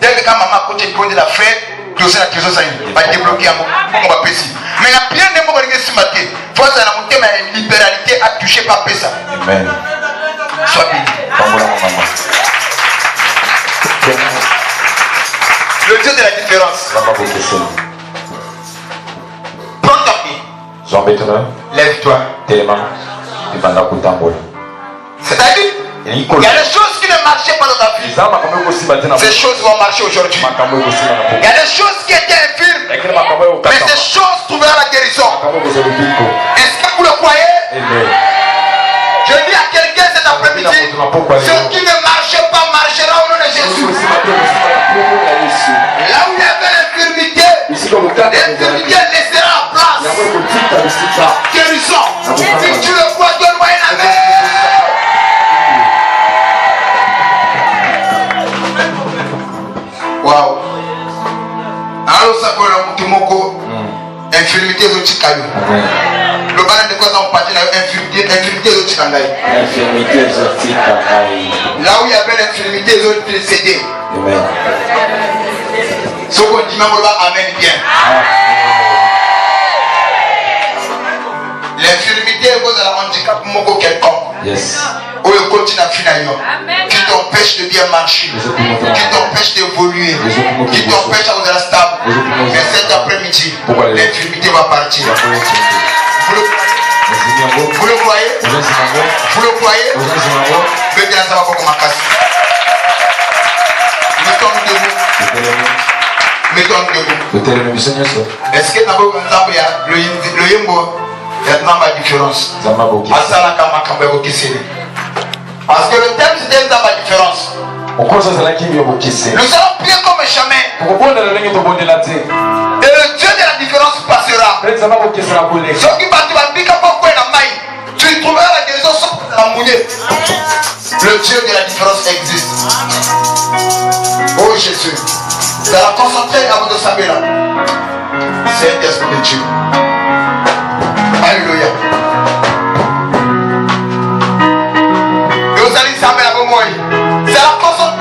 Dès que maman a côté de la fête, closer la trésor, ça va débloquer un mot. On va péter. Mais la prière n'est pas ce matin. Faut ça, la montée, mais libéralité a touché par Pessa. Amen. Sois béni. Le Dieu de la différence. Prends ta pied. Lève-toi. C'est-à-dire, il y a des choses qui ne marchaient pas dans ta vie. Ces choses vont marcher aujourd'hui. Il y a des choses qui étaient infirmes, mais ces choses trouveront la guérison. Est-ce que vous le croyez? Je dis à quelqu'un cet après-midi, ce qui ne marchait pas marchera au nom de Jésus. Là où il y avait l'infirmité, l'infirmité laissera la place. Guérison. Si tu le crois, donne-moi un amen. Waouh. Alors ça peut la monter tikayo. Le balai de quoi ça on partit dans infirmité de tikangai. Infirmité exotique. Là où il y avait l'infirmité, ils ont décédé. Amen. Ce qu'on dit même, on va amen bien. L'infirmité est cause à la handicap moko quelconque. Yes. Où il continue à finir. Qui t'empêche de bien marcher. Qui t'empêche d'évoluer. Qui t'empêche d'être stable. Mais cet après-midi, l'infirmité va partir. Vous le croyez? Vous le croyez? Maintenant, ça va comme ma casse. Mettons-nous debout. Mettons-nous debout. Est-ce que dans le yimbo, il y a une différence? Parce que le thème c'était une différence. Nous allons prier comme jamais. Et le Dieu de la différence passera. Ce qui va te tu trouveras la guérison sans la mouiller. Le Dieu de la différence existe. Oh Jésus. Vous allez concentrer avant de savoir là. C'est l'esprit de Dieu. Alléluia. Et vous allez savoir avant moi. C'est la concentration.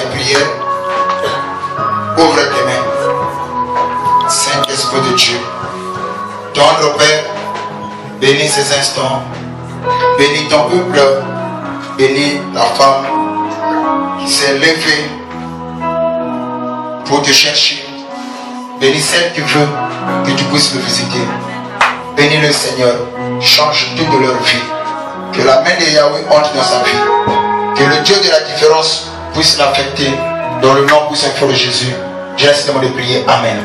des prières. Ouvre tes mains. Saint-Esprit de Dieu. Tendre Père, bénis ces instants. Bénis ton peuple. Bénis ta femme qui s'est levée pour te chercher. Bénis celle qui veut que tu puisses le visiter. Bénis le Seigneur. Change tout de leur vie. Que la main de Yahweh entre dans sa vie. Que le Dieu de la différence puisse l'affecter. Dans le nom puissant de Jésus. J'ai laissé de prier. Amen.